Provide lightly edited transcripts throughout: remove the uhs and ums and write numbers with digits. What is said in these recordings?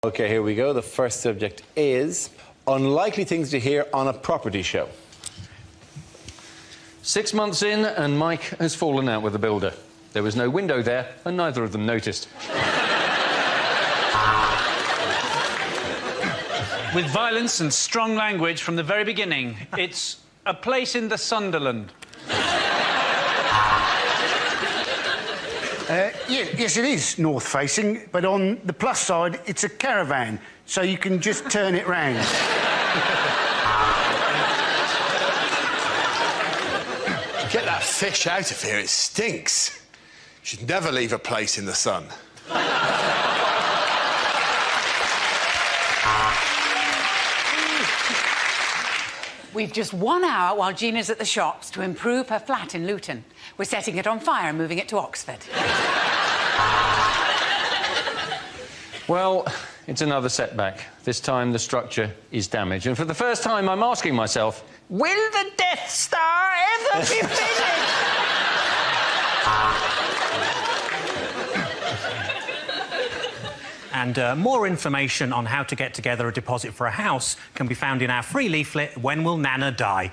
OK, here we go. The first subject is unlikely things to hear on a property show. 6 months in, and Mike has fallen out with the builder. There was no window there, and neither of them noticed. With violence and strong language from the very beginning, it's a place in the Sunderland. Yes, it is north-facing, but on the plus side, it's a caravan, so you can just turn it round. Get that fish out of here, it stinks. You should never leave a place in the sun. We've just 1 hour while Gina's at the shops to improve her flat in Luton. We're setting it on fire and moving it to Oxford. Well, it's another setback. This time the structure is damaged. And for the first time, I'm asking myself, will the Death Star ever be finished? And more information on how to get together a deposit for a house can be found in our free leaflet, When Will Nana Die?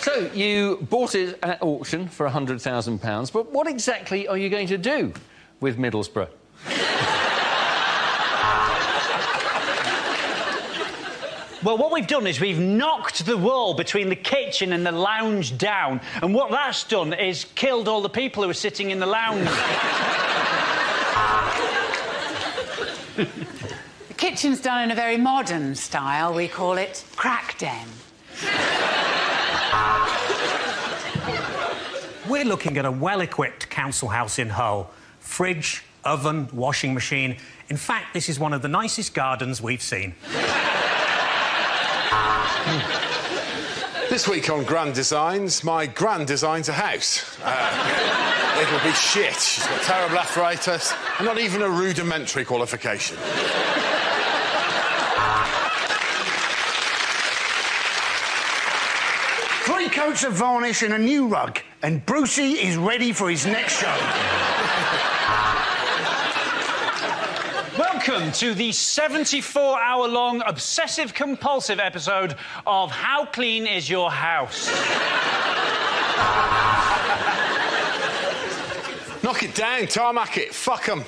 So, you bought it at auction for £100,000, but what exactly are you going to do with Middlesbrough? Well, what we've done is we've knocked the wall between the kitchen and the lounge down, and what that's done is killed all the people who were sitting in the lounge. The kitchen's done in a very modern style. We call it crack den. We're looking at a well-equipped council house in Hull. Fridge, oven, washing machine. In fact, this is one of the nicest gardens we've seen. This week on Grand Designs, my gran designs a house. It'll be shit. She's got terrible arthritis and not even a rudimentary qualification. 3 coats of varnish and a new rug, and Brucey is ready for his next show. Welcome to the 74-hour-long obsessive-compulsive episode of How Clean Is Your House? Knock it down, tarmac it, fuck 'em.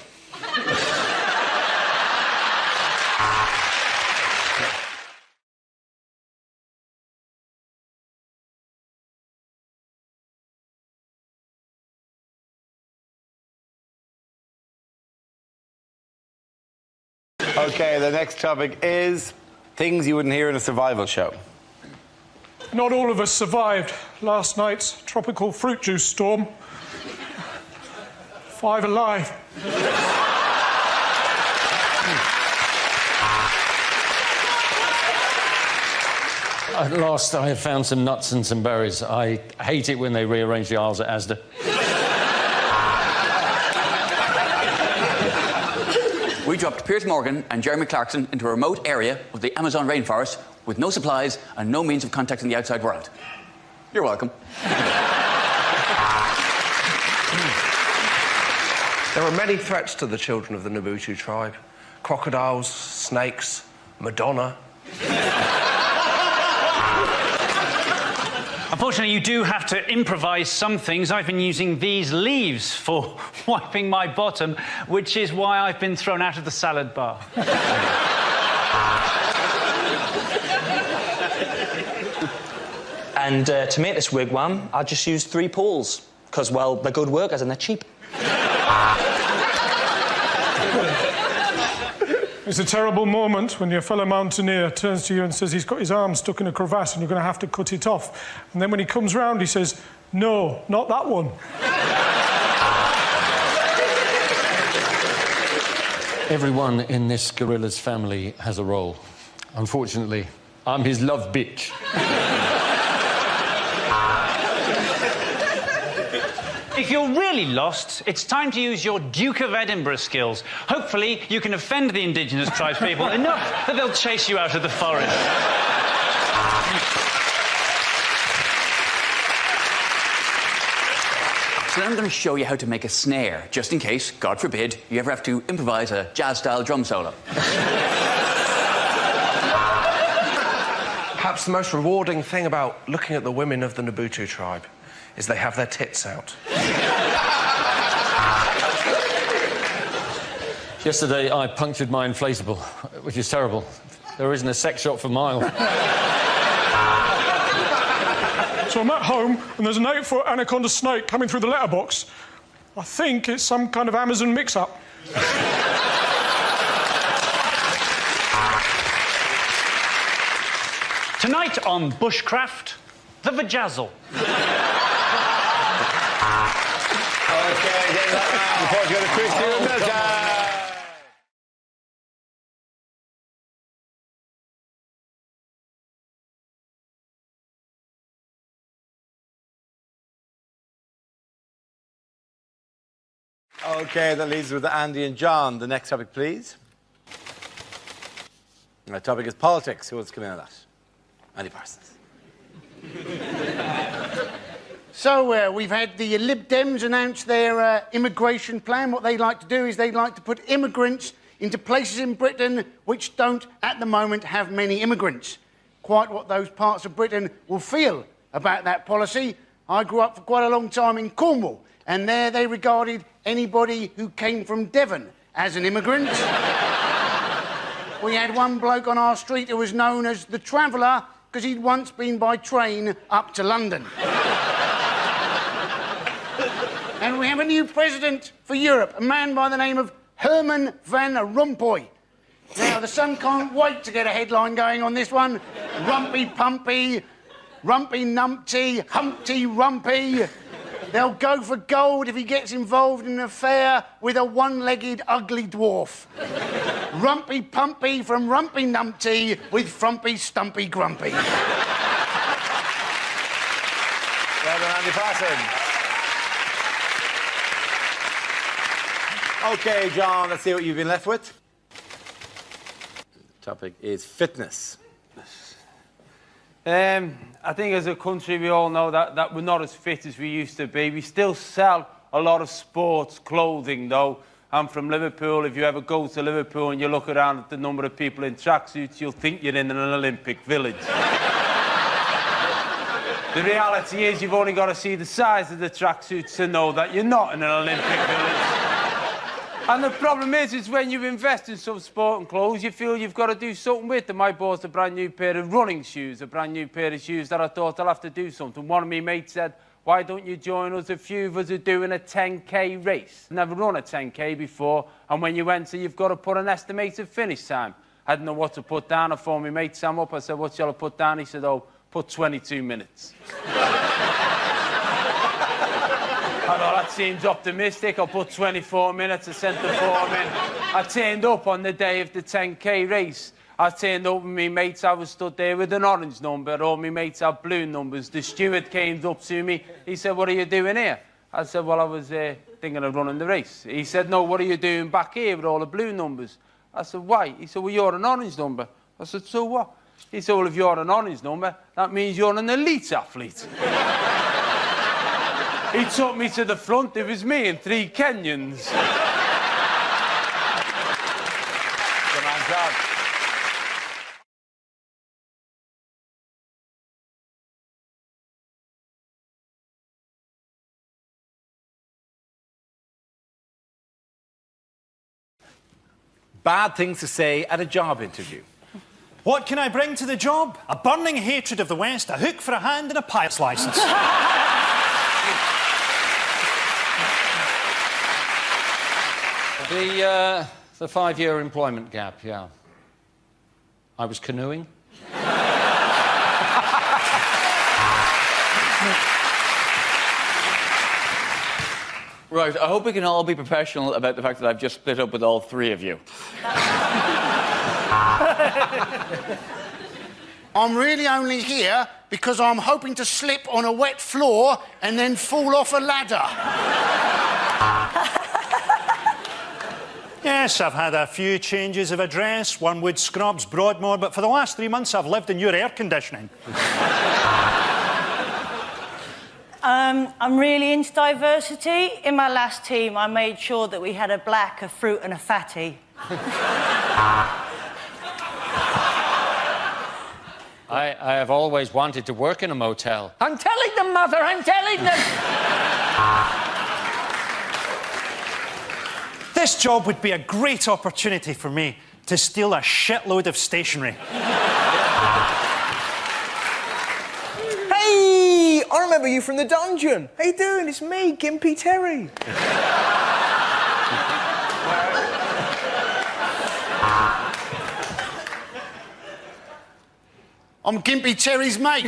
OK, the next topic is things you wouldn't hear in a survival show. Not all of us survived last night's tropical fruit juice storm. 5 alive. At last, I have found some nuts and some berries. I hate it when they rearrange the aisles at Asda. We dropped Piers Morgan and Jeremy Clarkson into a remote area of the Amazon rainforest with no supplies and no means of contacting the outside world. You're welcome. There are many threats to the children of the Nabutu tribe. Crocodiles, snakes, Madonna. Unfortunately, you do have to improvise some things. I've been using these leaves for wiping my bottom, which is why I've been thrown out of the salad bar. And to make this wigwam, I just used 3 poles, because, well, they're good workers and they're cheap. It's a terrible moment when your fellow mountaineer turns to you and says he's got his arm stuck in a crevasse and you're going to have to cut it off. And then when he comes round, he says, no, not that one. Everyone in this gorilla's family has a role. Unfortunately, I'm his love bitch. If you're really lost, it's time to use your Duke of Edinburgh skills. Hopefully, you can offend the indigenous tribespeople enough that they'll chase you out of the forest. So now I'm going to show you how to make a snare, just in case, God forbid, you ever have to improvise a jazz-style drum solo. Perhaps the most rewarding thing about looking at the women of the Nabutu tribe is they have their tits out. Yesterday, I punctured my inflatable, which is terrible. There isn't a sex shop for miles. So I'm at home, and there's an 8-foot anaconda snake coming through the letterbox. I think it's some kind of Amazon mix-up. Tonight on Bushcraft, the vajazzle. Okay, get that round before we go to Christy and Milton. Okay, that leaves us with Andy and John. The next topic, please. The topic is politics. Who wants to come in on that? Andy Parsons. So, we've had the Lib Dems announce their immigration plan. What they like to do is they like to put immigrants into places in Britain which don't, at the moment, have many immigrants. Quite what those parts of Britain will feel about that policy. I grew up for quite a long time in Cornwall, and there they regarded anybody who came from Devon as an immigrant. We had one bloke on our street who was known as the Traveller because he'd once been by train up to London. And we have a new president for Europe, a man by the name of Herman Van Rompuy. Now, the Sun can't wait to get a headline going on this one. Rumpy Pumpy, Rumpy Numpty, Humpty Rumpy. They'll go for gold if he gets involved in an affair with a one-legged ugly dwarf. Rumpy Pumpy from Rumpy Numpty with Frumpy Stumpy Grumpy. Well done, Andy Parsons. Okay, John, let's see what you've been left with. The topic is fitness. I think as a country we all know that we're not as fit as we used to be. We still sell a lot of sports clothing though. I'm from Liverpool. If you ever go to Liverpool and you look around at the number of people in tracksuits, you'll think you're in an Olympic village. The reality is you've only got to see the size of the tracksuits to know that you're not in an Olympic village. And the problem is when you invest in some sport and clothes, you feel you've got to do something with them. I bought a brand new pair of running shoes, a brand new pair of shoes that I thought I'll have to do something. One of my mates said, why don't you join us? A few of us are doing a 10K race. Never run a 10K before, and when you enter, you've got to put an estimated finish time. I didn't know what to put down. I phoned my mate Sam up. I said, what shall I put down? He said, oh, put 22 minutes. I thought that seems optimistic. I'll put 24 minutes. I sent the form in. I turned up on the day of the 10K race. I turned up with my mates. I was stood there with an orange number. All my mates had blue numbers. The steward came up to me. He said, what are you doing here? I said, well, I was thinking of running the race. He said, no, what are you doing back here with all the blue numbers? I said, why? He said, well, you're an orange number. I said, so what? He said, well, if you're an orange number, that means you're an elite athlete. He took me to the front. It was me and 3 Kenyans. Come on, John. Bad things to say at a job interview. What can I bring to the job? A burning hatred of the West, a hook for a hand and a pilot's licence. The 5-year employment gap, yeah. I was canoeing. Right, I hope we can all be professional about the fact that I've just split up with all 3 of you. I'm really only here because I'm hoping to slip on a wet floor and then fall off a ladder. Yes, I've had a few changes of address, Wormwood Scrubs, Broadmoor, but for the last 3 months I've lived in your air conditioning. I'm really into diversity. In my last team, I made sure that we had a black, a fruit, and a fatty. I have always wanted to work in a motel. I'm telling them, Mother, I'm telling them. This job would be a great opportunity for me to steal a shitload of stationery. Hey, I remember you from the dungeon. How you doing? It's me, Gimpy Terry. I'm Gimpy Terry's mate.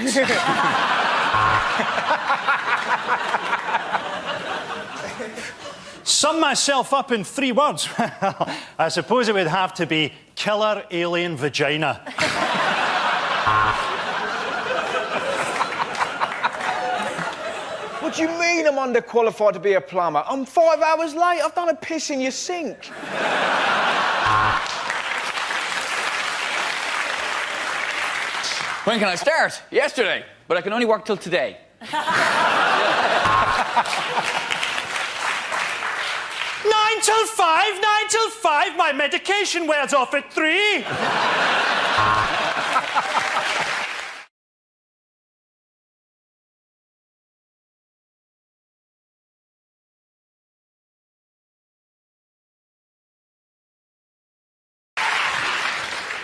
Sum myself up in 3 words. I suppose it would have to be killer alien vagina. What do you mean I'm underqualified to be a plumber? I'm 5 hours late. I've done a piss in your sink. When can I start? Yesterday. But I can only work till today. 9 till 5, 9 till 5. My medication wears off at 3.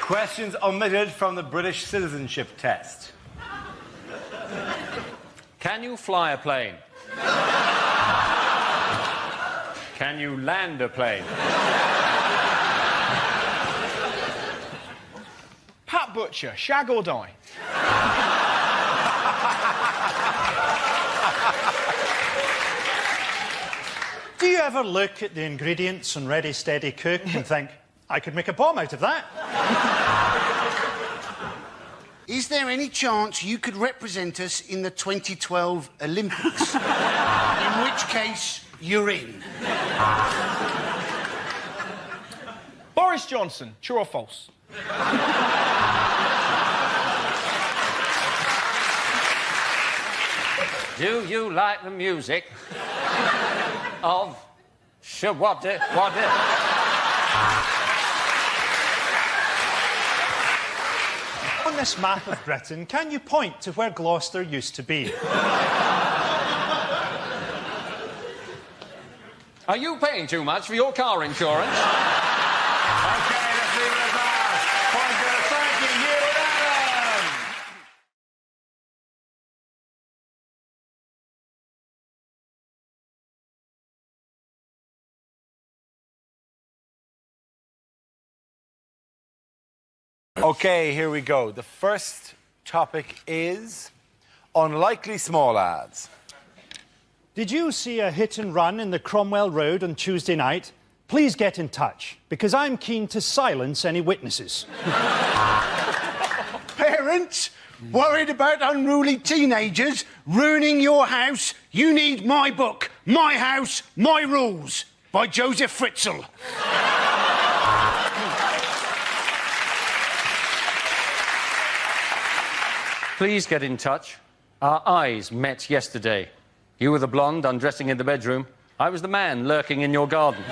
Questions omitted from the British citizenship test. Can you fly a plane? Can you land a plane? Pat Butcher, shag or die? Do you ever look at the ingredients on Ready Steady Cook and think, I could make a bomb out of that? Is there any chance you could represent us in the 2012 Olympics? In which case, you're in. Boris Johnson, true or false? Do you like the music of what? On this map of Britain, can you point to where Gloucester used to be? Are you paying too much for your car insurance? Okay, let's leave it at that. Point to Frankie, you and Adam. Okay, here we go. The first topic is unlikely small ads. Did you see a hit and run in the Cromwell Road on Tuesday night? Please get in touch, because I'm keen to silence any witnesses. Parents, worried about unruly teenagers ruining your house? You need my book, My House, My Rules, by Joseph Fritzl. Please get in touch. Our eyes met yesterday. You were the blonde undressing in the bedroom. I was the man lurking in your garden.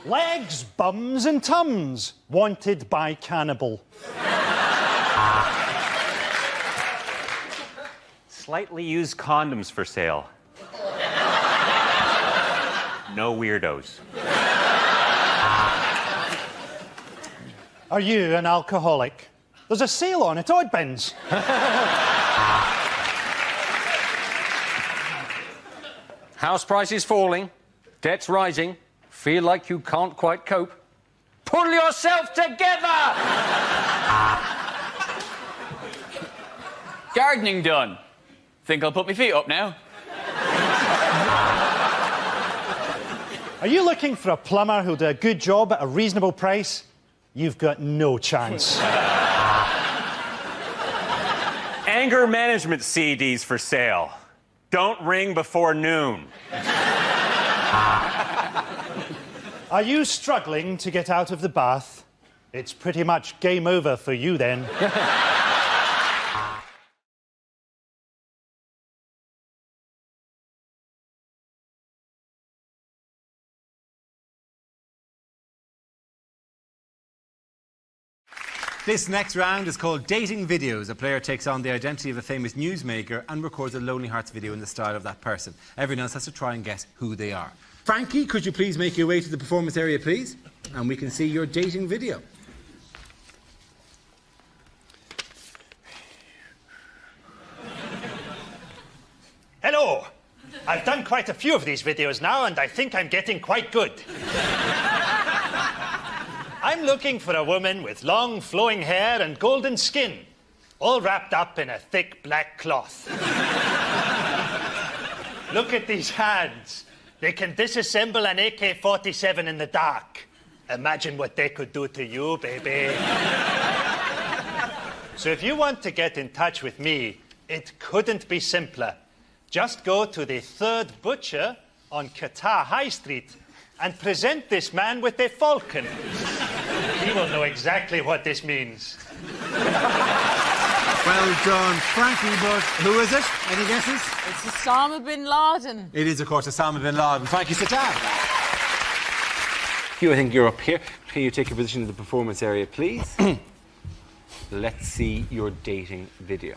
Legs, bums and tums, wanted by cannibal. Slightly used condoms for sale. No weirdos. Are you an alcoholic? There's a sale on at Oddbins. House prices falling, debts rising, feel like you can't quite cope. Pull yourself together! Gardening done. Think I'll put my feet up now? Are you looking for a plumber who'll do a good job at a reasonable price? You've got no chance. Anger management CDs for sale. Don't ring before noon. Are you struggling to get out of the bath? It's pretty much game over for you then. This next round is called Dating Videos. A player takes on the identity of a famous newsmaker and records a Lonely Hearts video in the style of that person. Everyone else has to try and guess who they are. Frankie, could you please make your way to the performance area, please? And we can see your dating video. Hello. I've done quite a few of these videos now, and I think I'm getting quite good. I'm looking for a woman with long, flowing hair and golden skin, all wrapped up in a thick black cloth. Look at these hands. They can disassemble an AK-47 in the dark. Imagine what they could do to you, baby. So if you want to get in touch with me, it couldn't be simpler. Just go to the Third Butcher on Qatar High Street and present this man with a falcon. He will know exactly what this means. Well done, Frankie, but who is it? Any guesses? It's Osama bin Laden. It is, of course, Osama bin Laden. Frankie, sit down. Hugh, I think you're up here. Can you take your position in the performance area, please? Let's see your dating video.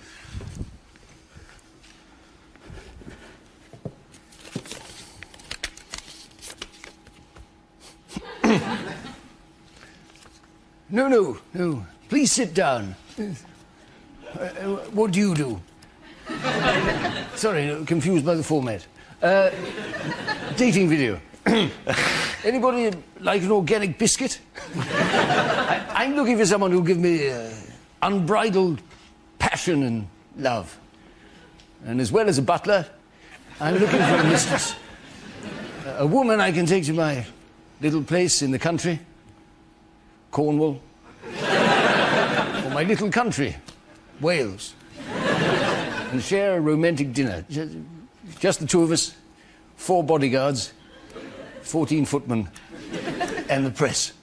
No. Please sit down. What do you do? Sorry, confused by the format. Dating video. Anybody like an organic biscuit? I'm looking for someone who'll give me unbridled passion and love. And as well as a butler, I'm looking for a mistress. A woman I can take to my little place in the country, Cornwall, or my little country, Wales, and share a romantic dinner. Just the two of us, 4 bodyguards, 14 footmen, and the press.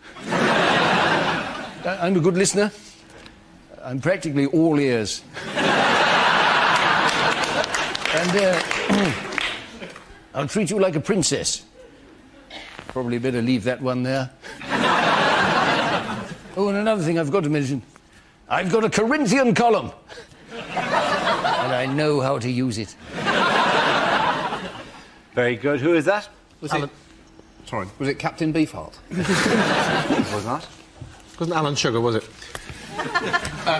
I'm a good listener. I'm practically all ears. And I'll treat you like a princess. Probably better leave that one there. Oh, and another thing I've got to mention. I've got a Corinthian column. And I know how to use it. Very good. Who is that? Was it Captain Beefheart? Was not. Wasn't Alan Sugar, was it?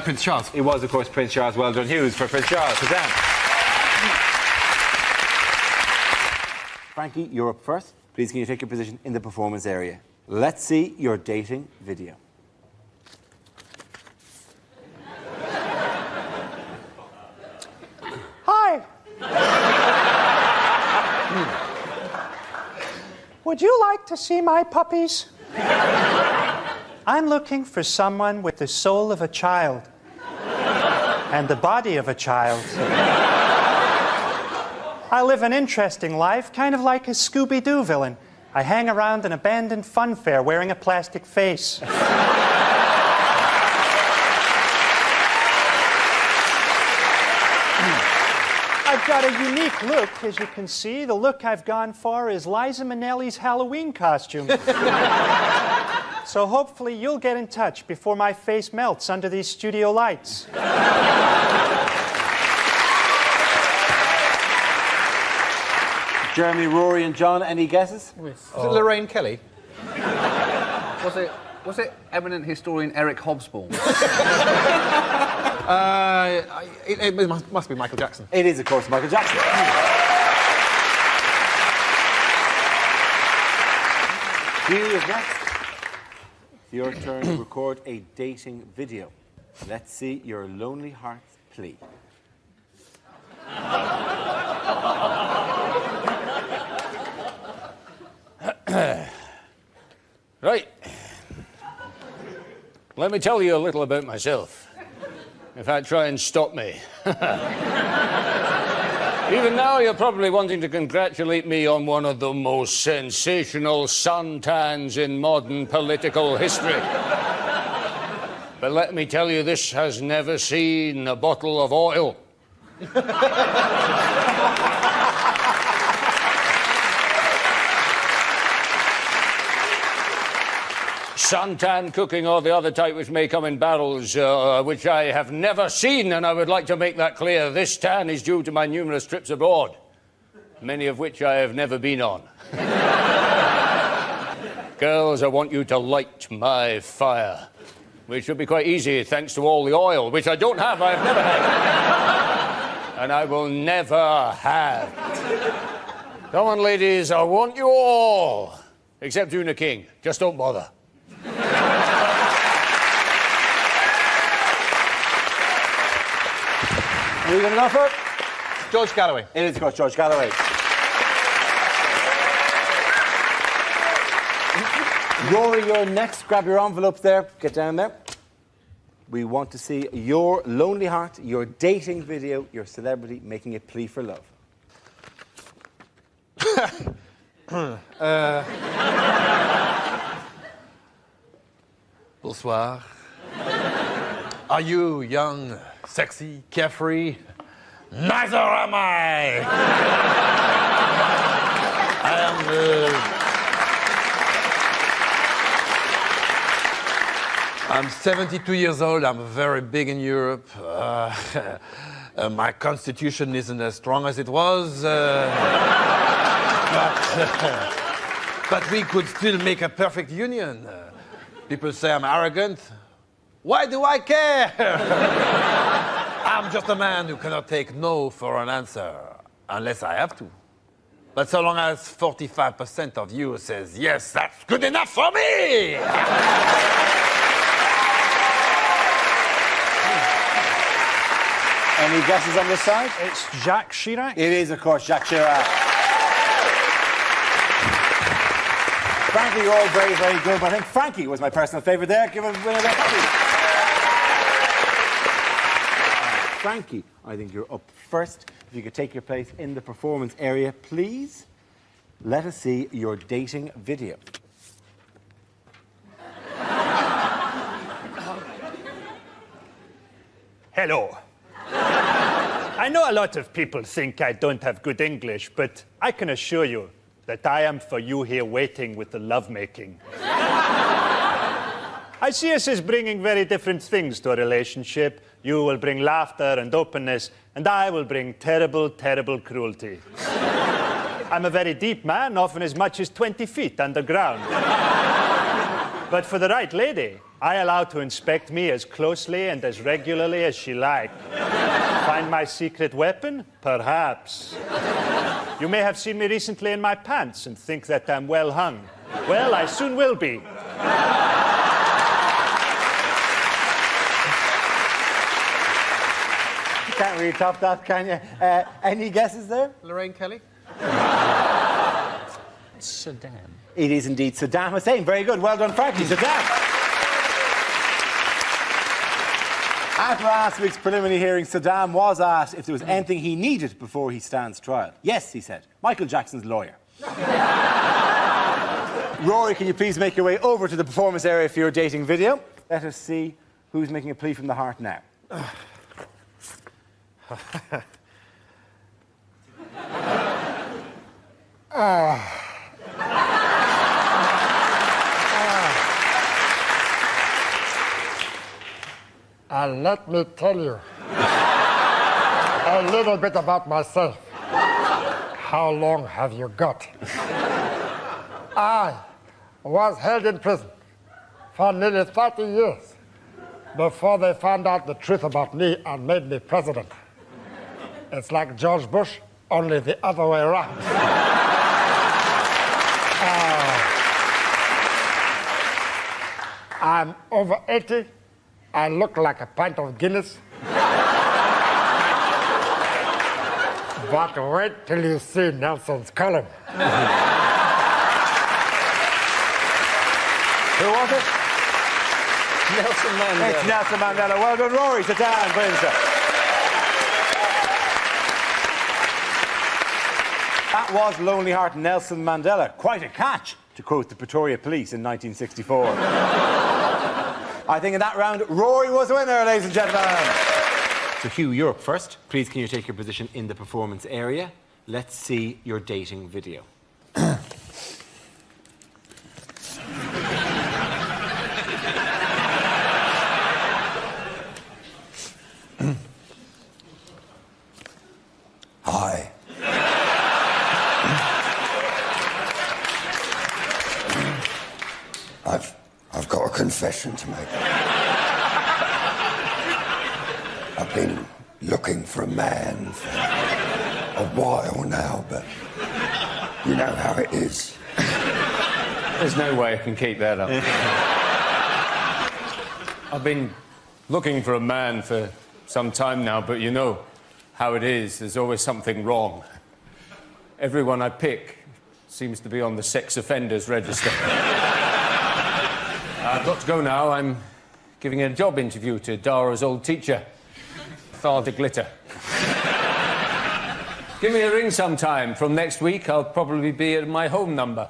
Prince Charles. It was, of course, Prince Charles. Well done, Hughes, for Prince Charles. Sit down. Frankie, you're up first. Please, can you take your position in the performance area? Let's see your dating video. Hi. Would you like to see my puppies? I'm looking for someone with the soul of a child and the body of a child. I live an interesting life, kind of like a Scooby-Doo villain. I hang around an abandoned fun fair wearing a plastic face. I've got a unique look, as you can see. The look I've gone for is Liza Minnelli's Halloween costume. So hopefully you'll get in touch before my face melts under these studio lights. Jeremy, Rory and John, any guesses? Was it Lorraine Kelly? Was it eminent historian Eric Hobsbawm? It must be Michael Jackson. It is, of course, Michael Jackson. Hugh is next. It's your turn to record a dating video. Let's see your Lonely Hearts plea. Right. Let me tell you a little about myself. In fact, try and stop me. Even now, you're probably wanting to congratulate me on one of the most sensational suntans in modern political history. But let me tell you, this has never seen a bottle of oil. suntan cooking or the other type which may come in barrels, which I have never seen, and I would like to make that clear. This tan is due to my numerous trips abroad, many of which I have never been on. Girls, I want you to light my fire, which should be quite easy thanks to all the oil, which I don't have, I have never had. And I will never have. Come on, ladies, I want you all. Except Una King. Just don't bother. Who are you going to go for? George Galloway. It is, of course, George Galloway. Rory, you're next. Grab your envelopes there. Get down there. We want to see your lonely heart, your dating video, your celebrity making a plea for love. Bonsoir. Are you young, sexy, carefree? Neither am I! I'm 72 years old. I'm very big in Europe. My constitution isn't as strong as it was. But we could still make a perfect union. People say I'm arrogant. Why do I care? I'm just a man who cannot take no for an answer, unless I have to. But so long as 45% of you says yes, that's good enough for me! Any guesses on this side? It's Jacques Chirac. It is, of course, Jacques Chirac. Frankie, you're all very, very good, but I think Frankie was my personal favourite there. Give him a winner there. Frankie, I think you're up first. If you could take your place in the performance area, please. Let us see your dating video. Hello. I know a lot of people think I don't have good English, but I can assure you that I am for you here waiting with the lovemaking. I see us as bringing very different things to a relationship. You will bring laughter and openness, and I will bring terrible, terrible cruelty. I'm a very deep man, often as much as 20 feet underground. But for the right lady, I allow to inspect me as closely and as regularly as she likes. Find my secret weapon? Perhaps. You may have seen me recently in my pants and think that I'm well hung. Well, I soon will be. You can't really top that, can you? Any guesses there? Lorraine Kelly. Saddam. It is indeed Saddam Hussein. Very good. Well done, Frankie. Saddam. At last week's preliminary hearing, Saddam was asked if there was anything he needed before he stands trial. Yes, he said. Michael Jackson's lawyer. Rory, can you please make your way over to the performance area for your dating video? Let us see who's making a plea from the heart now. And let me tell you a little bit about myself. How long have you got? I was held in prison for nearly 30 years before they found out the truth about me and made me president. It's like George Bush, only the other way around. I'm over 80. I look like a pint of Guinness. But wait till you see Nelson's column. Who was it? Nelson Mandela. It's Nelson Mandela. Well done, Rory. Sit down, please. That was Lonely Heart Nelson Mandela. Quite a catch, to quote the Pretoria Police in 1964. I think in that round, Rory was the winner, ladies and gentlemen. So, Hugh, you're up first. Please, can you take your position in the performance area? Let's see your dating video. confession to make. I've been looking for a man for a while now, but you know how it is. There's no way I can keep that up. I've been looking for a man for some time now, but you know how it is. There's always something wrong. Everyone I pick seems to be on the sex offenders register. I've got to go now. I'm giving a job interview to Dara's old teacher, Father Glitter. Give me a ring sometime. From next week, I'll probably be at my home number.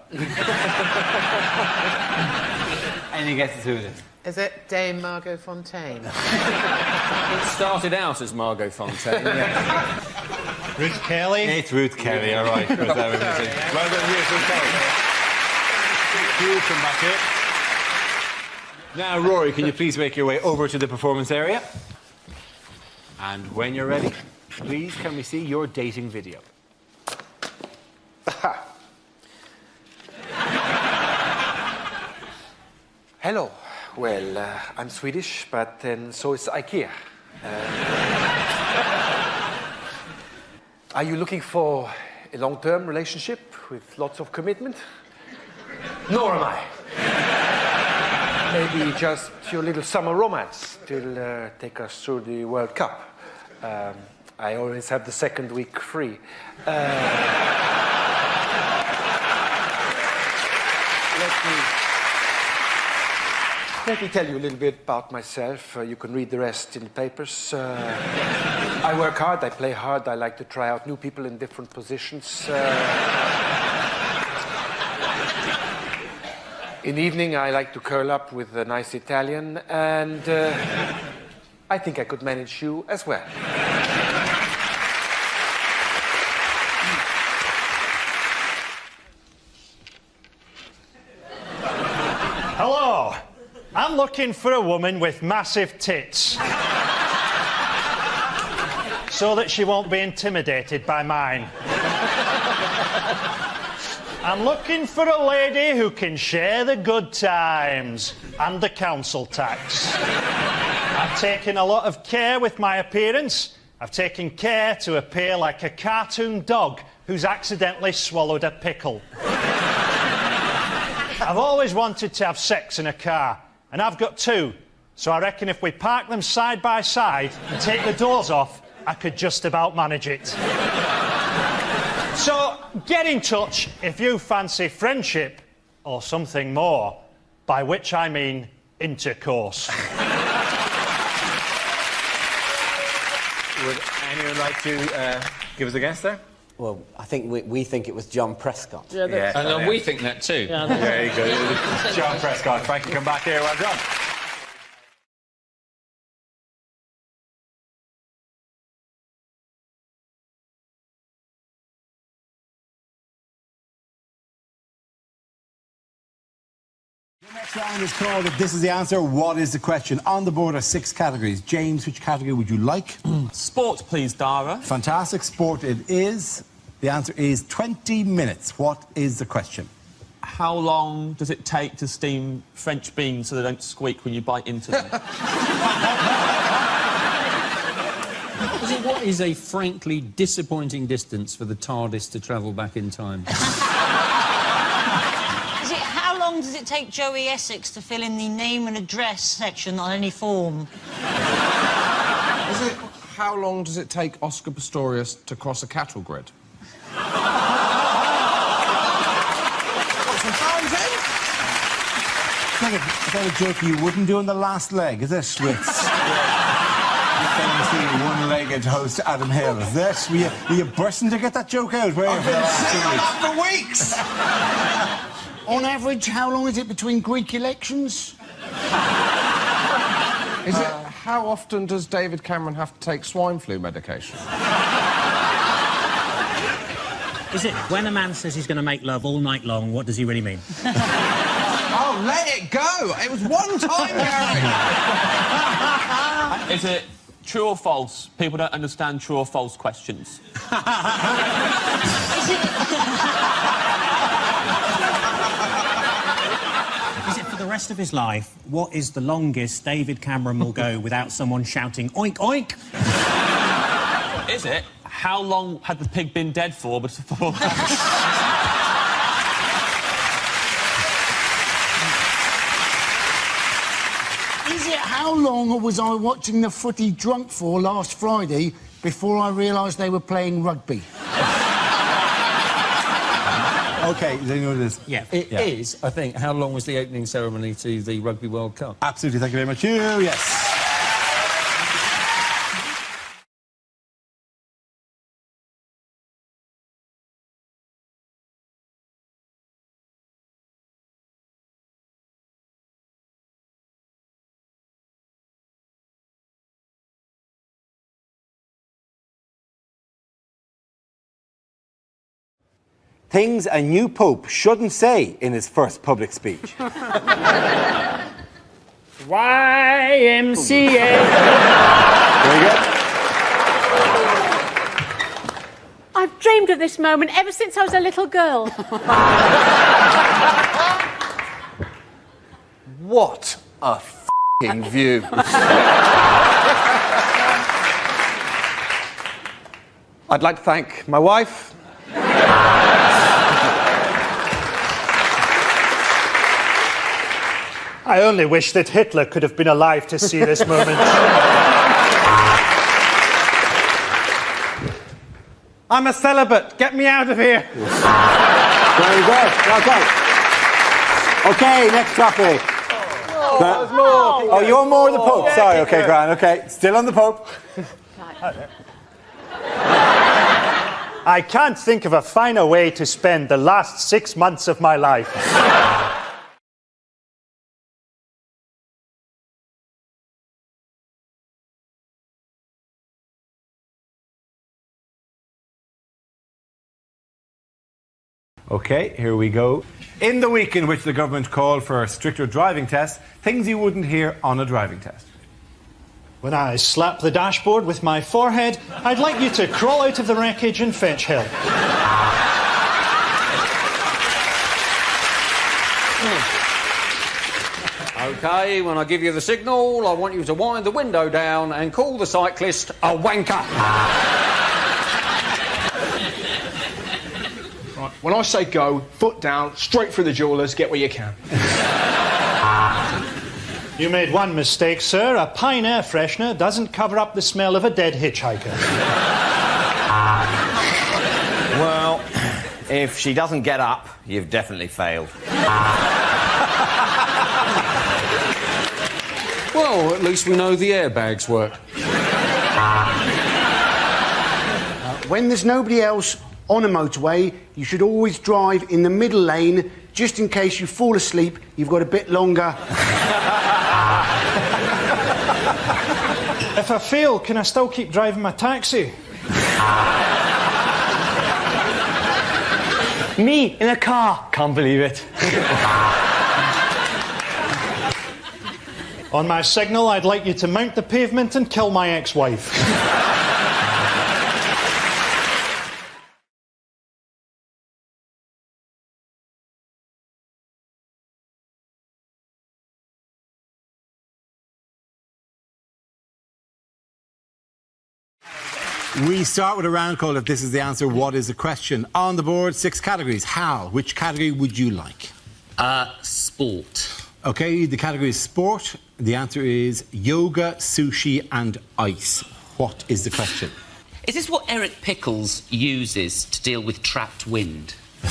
Any guesses who it is? Is it Dame Margot Fontaine? It started out as Margot Fontaine, yeah. Ruth Kelly? It's Ruth Kelly, all right. Well done, yes, Ruth Kelly. You come back here. Now, Rory, can you please make your way over to the performance area? And when you're ready, please can we see your dating video? Hello. Well, I'm Swedish, but then so is IKEA. Are you looking for a long-term relationship with lots of commitment? Nor am I. Maybe just your little summer romance till take us through the World Cup. I always have the second week free. Let me tell you a little bit about myself. You can read the rest in the papers. I work hard, I play hard, I like to try out new people in different positions. In the evening, I like to curl up with a nice Italian, and I think I could manage you as well. Hello. I'm looking for a woman with massive tits. So that she won't be intimidated by mine. I'm looking for a lady who can share the good times and the council tax. I've taken a lot of care with my appearance. I've taken care to appear like a cartoon dog who's accidentally swallowed a pickle. I've always wanted to have sex in a car, and I've got two, so I reckon if we park them side by side and take the doors off, I could just about manage it. So, get in touch if you fancy friendship or something more, by which I mean intercourse. Would anyone like to give us a guess there? Well, I think we think it was John Prescott. Yeah, and we think that too. Yeah, there you go. John Prescott. Frankie, come back here. Well done. The next round is called This Is the Answer, What is the Question? On the board are 6 categories. James, which category would you like? Sport, please, Dara. Fantastic. Sport it is. The answer is 20 minutes. What is the question? How long does it take to steam French beans so they don't squeak when you bite into them? What is a frankly disappointing distance for the TARDIS to travel back in time? How long does it take Joey Essex to fill in the name and address section on any form? Is it how long does it take Oscar Pistorius to cross a cattle grid? Is that a joke you wouldn't do on the last leg, is it? With famously one-legged host Adam Hill, is that? Were you bursting to get that joke out? Where I've been saying that for weeks! On average, how long is it between Greek elections? Is it how often does David Cameron have to take swine flu medication? Is it when a man says he's going to make love all night long, what does he really mean? Oh, let it go! It was one time, Gary! Is it true or false? People don't understand true or false questions. Is it for the rest rest of his life, what is the longest David Cameron will go without someone shouting oink oink? Is it? How long had the pig been dead for before that? Is it how long was I watching the footy drunk for last Friday before I realised they were playing rugby? OK, does anyone know what it is? Yeah. It is, I think, how long was the opening ceremony to the Rugby World Cup? Absolutely, thank you very much. Yes. Things a new pope shouldn't say in his first public speech. YMCA. Very good. I've dreamed of this moment ever since I was a little girl. What a f***ing view. I'd like to thank my wife. I only wish that Hitler could have been alive to see this moment. I'm a celibate. Get me out of here. Very good. Well done. OK, next topic. Oh, you're more the Pope. Sorry, OK, Gran. OK, still on the Pope. I can't think of a finer way to spend the last 6 months of my life. OK, here we go. In the week in which the government called for stricter driving tests, things you wouldn't hear on a driving test. When I slap the dashboard with my forehead, I'd like you to crawl out of the wreckage and fetch help. OK, when I give you the signal, I want you to wind the window down and call the cyclist a wanker. Right, when I say go, foot down, straight through the jewellers, get where you can. You made one mistake, sir. A Pine air freshener doesn't cover up the smell of a dead hitchhiker. Well, if she doesn't get up, you've definitely failed. Well, at least we know the airbags work. When there's nobody else on a motorway, you should always drive in the middle lane, just in case you fall asleep, you've got a bit longer. If I fail, can I still keep driving my taxi? Me in a car. Can't believe it. On my signal, I'd like you to mount the pavement and kill my ex-wife. We start with a round called If This Is the Answer, What Is the Question? On the board, 6 categories. Hal, which category would you like? Sport. OK, the category is sport. The answer is yoga, sushi and ice. What is the question? Is this what Eric Pickles uses to deal with trapped wind? Is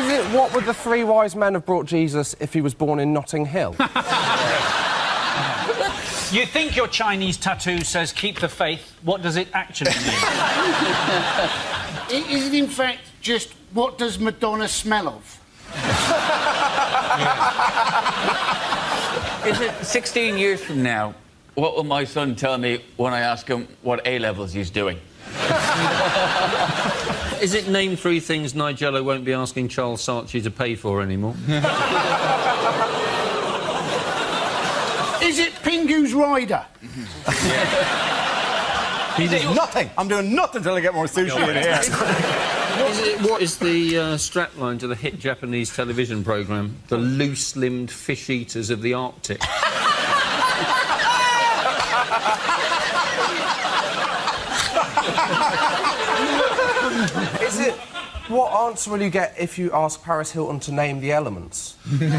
it what would the 3 wise men have brought Jesus if he was born in Notting Hill? You think your Chinese tattoo says keep the faith. What does it actually mean? Is it in fact just what does Madonna smell of? Is it 16 years from now, what will my son tell me when I ask him what A-levels he's doing? Is it name 3 things Nigella won't be asking Charles Saatchi to pay for anymore? Is it Pingu's Rider? He did nothing. I'm doing nothing until I get more sushi in here. What is the strapline to the hit Japanese television programme, The Loose-Limbed Fish Eaters of the Arctic? Is it... What answer will you get if you ask Paris Hilton to name the elements? Is it,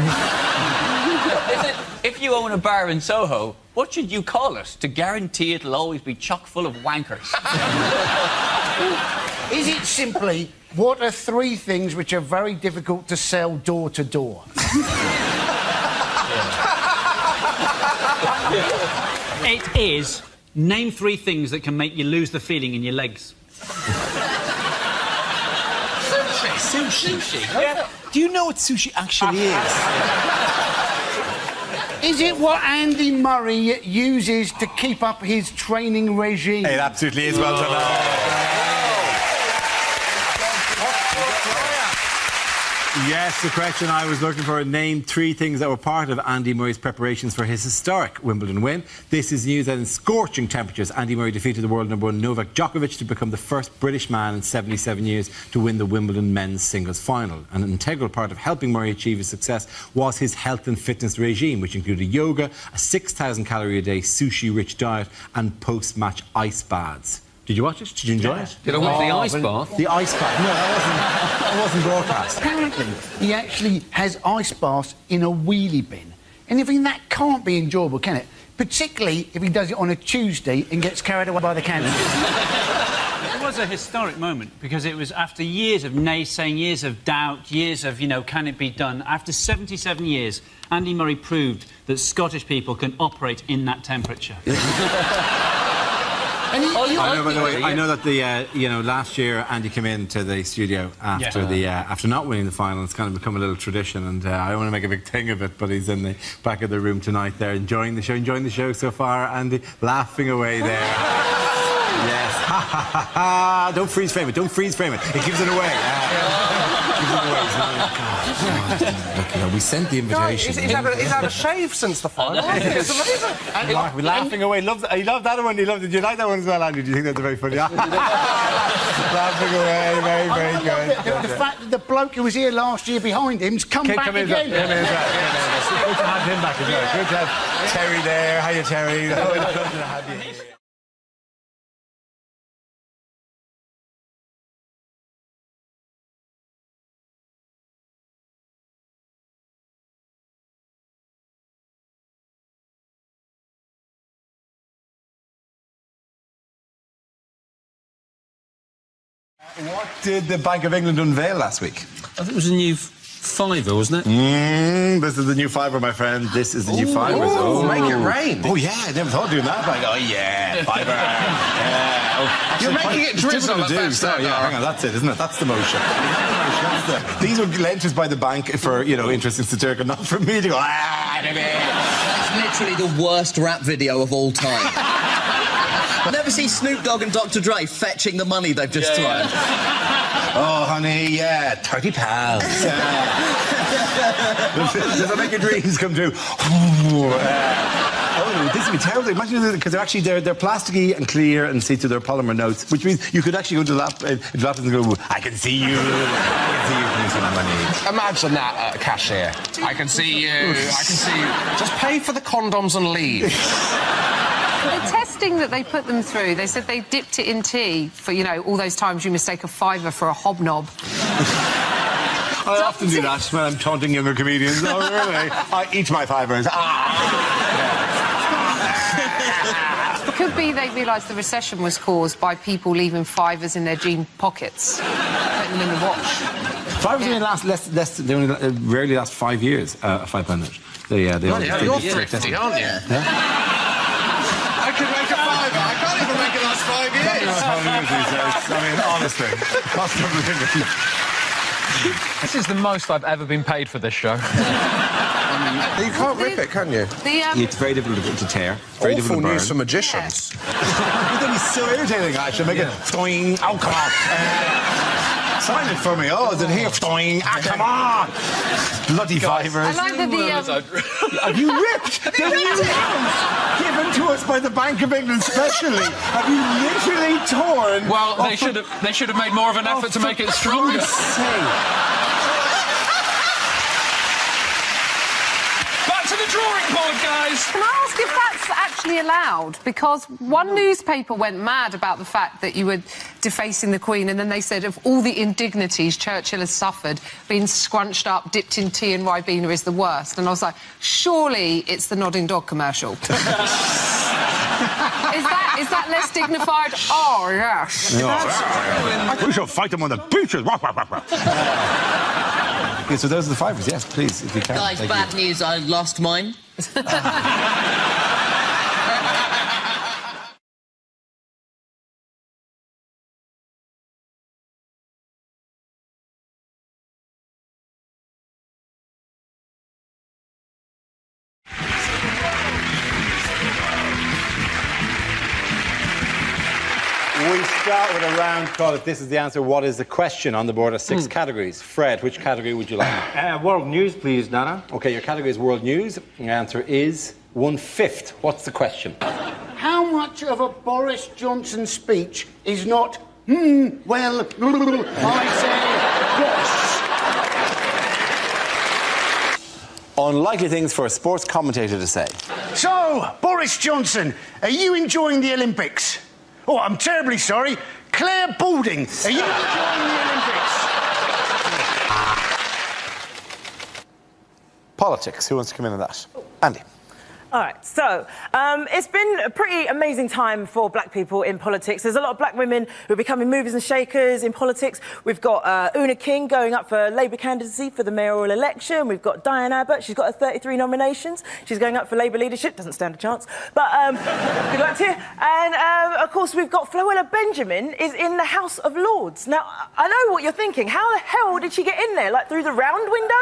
if you own a bar in Soho, what should you call it to guarantee it'll always be chock full of wankers? Is it simply, what are 3 things which are very difficult to sell door to door? It is name 3 things that can make you lose the feeling in your legs. Sushi? Yeah. Do you know what sushi actually is? Is it what Andy Murray uses to keep up his training regime? It absolutely is. Well done. Yes, the question I was looking for, name 3 things that were part of Andy Murray's preparations for his historic Wimbledon win. This is news that in scorching temperatures, Andy Murray defeated the world number 1 Novak Djokovic to become the first British man in 77 years to win the Wimbledon men's singles final. An integral part of helping Murray achieve his success was his health and fitness regime, which included yoga, a 6,000 calorie a day sushi-rich diet and post-match ice baths. Did you watch it? Did you enjoy it? Did I watch the ice bath? The ice bath? No, that wasn't broadcast. Apparently, he actually has ice baths in a wheelie bin. And I think that can't be enjoyable, can it? Particularly if he does it on a Tuesday and gets carried away by the cancer. It was a historic moment because it was after years of naysaying, years of doubt, years of, can it be done? After 77 years, Andy Murray proved that Scottish people can operate in that temperature. I know, by the way, I know that last year Andy came into the studio after after not winning the final. It's kind of become a little tradition, and I don't want to make a big thing of it, but he's in the back of the room tonight there, enjoying the show so far, Andy, laughing away there. Yes. Ha ha ha ha. Don't freeze frame it. Don't freeze frame it. It gives it away. We sent the invitation. He's had a shave since the final. It's amazing. We're laughing away. He loved that one. Did you like that one as well, Andy? Do you think that's very funny? Laughing away. Very, very good. The fact that the bloke who was here last year behind him's come back again. Good to have him back as well. Good to have Terry there. Hiya, Terry. Good to have you here. What did the Bank of England unveil last week? I think it was a new fiver, wasn't it? This is the new fiver, my friend. This is the new fiver. Oh, make it rain. Oh, yeah. I never thought of doing that. Like, oh, yeah, fiver. Yeah. You're making it drizzle at that step. Yeah, hang on. That's it, isn't it? That's the motion. These were lent us by the bank for, interest in Saturka, not for me to go, It's literally the worst rap video of all time. I've never seen Snoop Dogg and Dr. Dre fetching the money they've just thrown. Oh, honey, yeah, £30. Does that make your dreams come true? Oh, this would be terrible. Imagine because they're plasticky and clear and see through their polymer notes, which means you could actually go to the laptop and go, I can see you. Can see my money. Imagine that, cashier. I can see you. Just pay for the condoms and leave. The testing that they put them through, they said they dipped it in tea for, all those times you mistake a fiver for a hobnob. I often do that when I'm taunting younger comedians. Oh, really? I eat my fivers. Could be they realised the recession was caused by people leaving fivers in their jean pockets, putting them in the wash. Fivers only last they only rarely last 5 years, a £5 note. You're thrifty, aren't you? Yeah? I could make a fiver. I can't even make it last 5 years. Honestly. Cost of living. This is the most I've ever been paid for this show. You can't rip it, can you? It's very difficult to tear. Very Awful difficult to burn. news for magicians. That'd be so irritating, I should make it... Oh, come on. Sign it for me. Oh, is it here? Come on! Bloody fivers. I like that the... Have you ripped the new house given to us by the Bank of England specially? Have you literally torn? Well, they should have made more of an effort to make it stronger. Back to the drawing board, guys. Can I ask if that's actually allowed? Because one newspaper went mad about the fact that you were defacing the Queen, and then they said of all the indignities Churchill has suffered, being scrunched up, dipped in tea and Ribena is the worst. And I was like, surely it's the nodding dog commercial. Is that less dignified? Oh, yes. We shall fight them on the beaches. Okay, so those are the fivers, yes, please, if you can. Guys, bad news, I lost mine. We start with a round called If This Is the Answer, What Is the Question? On the board are 6 categories. Fred, which category would you like? World news, please, Dana. OK, your category is world news. The answer is 1/5. What's the question? How much of a Boris Johnson speech is not, well, I say, Ross? Unlikely things for a sports commentator to say. So, Boris Johnson, are you enjoying the Olympics? Oh, I'm terribly sorry. Claire Balding, are you enjoying the Olympics? Politics. Who wants to come in on that? Andy. All right, so it's been a pretty amazing time for black people in politics. There's a lot of black women who are becoming movers and shakers in politics. We've got Una King going up for Labour candidacy for the mayoral election. We've got Diane Abbott. She's got her 33 nominations. She's going up for Labour leadership. Doesn't stand a chance. But good luck to you. And, of course, we've got Floella Benjamin is in the House of Lords. Now, I know what you're thinking. How the hell did she get in there? Like, through the round window?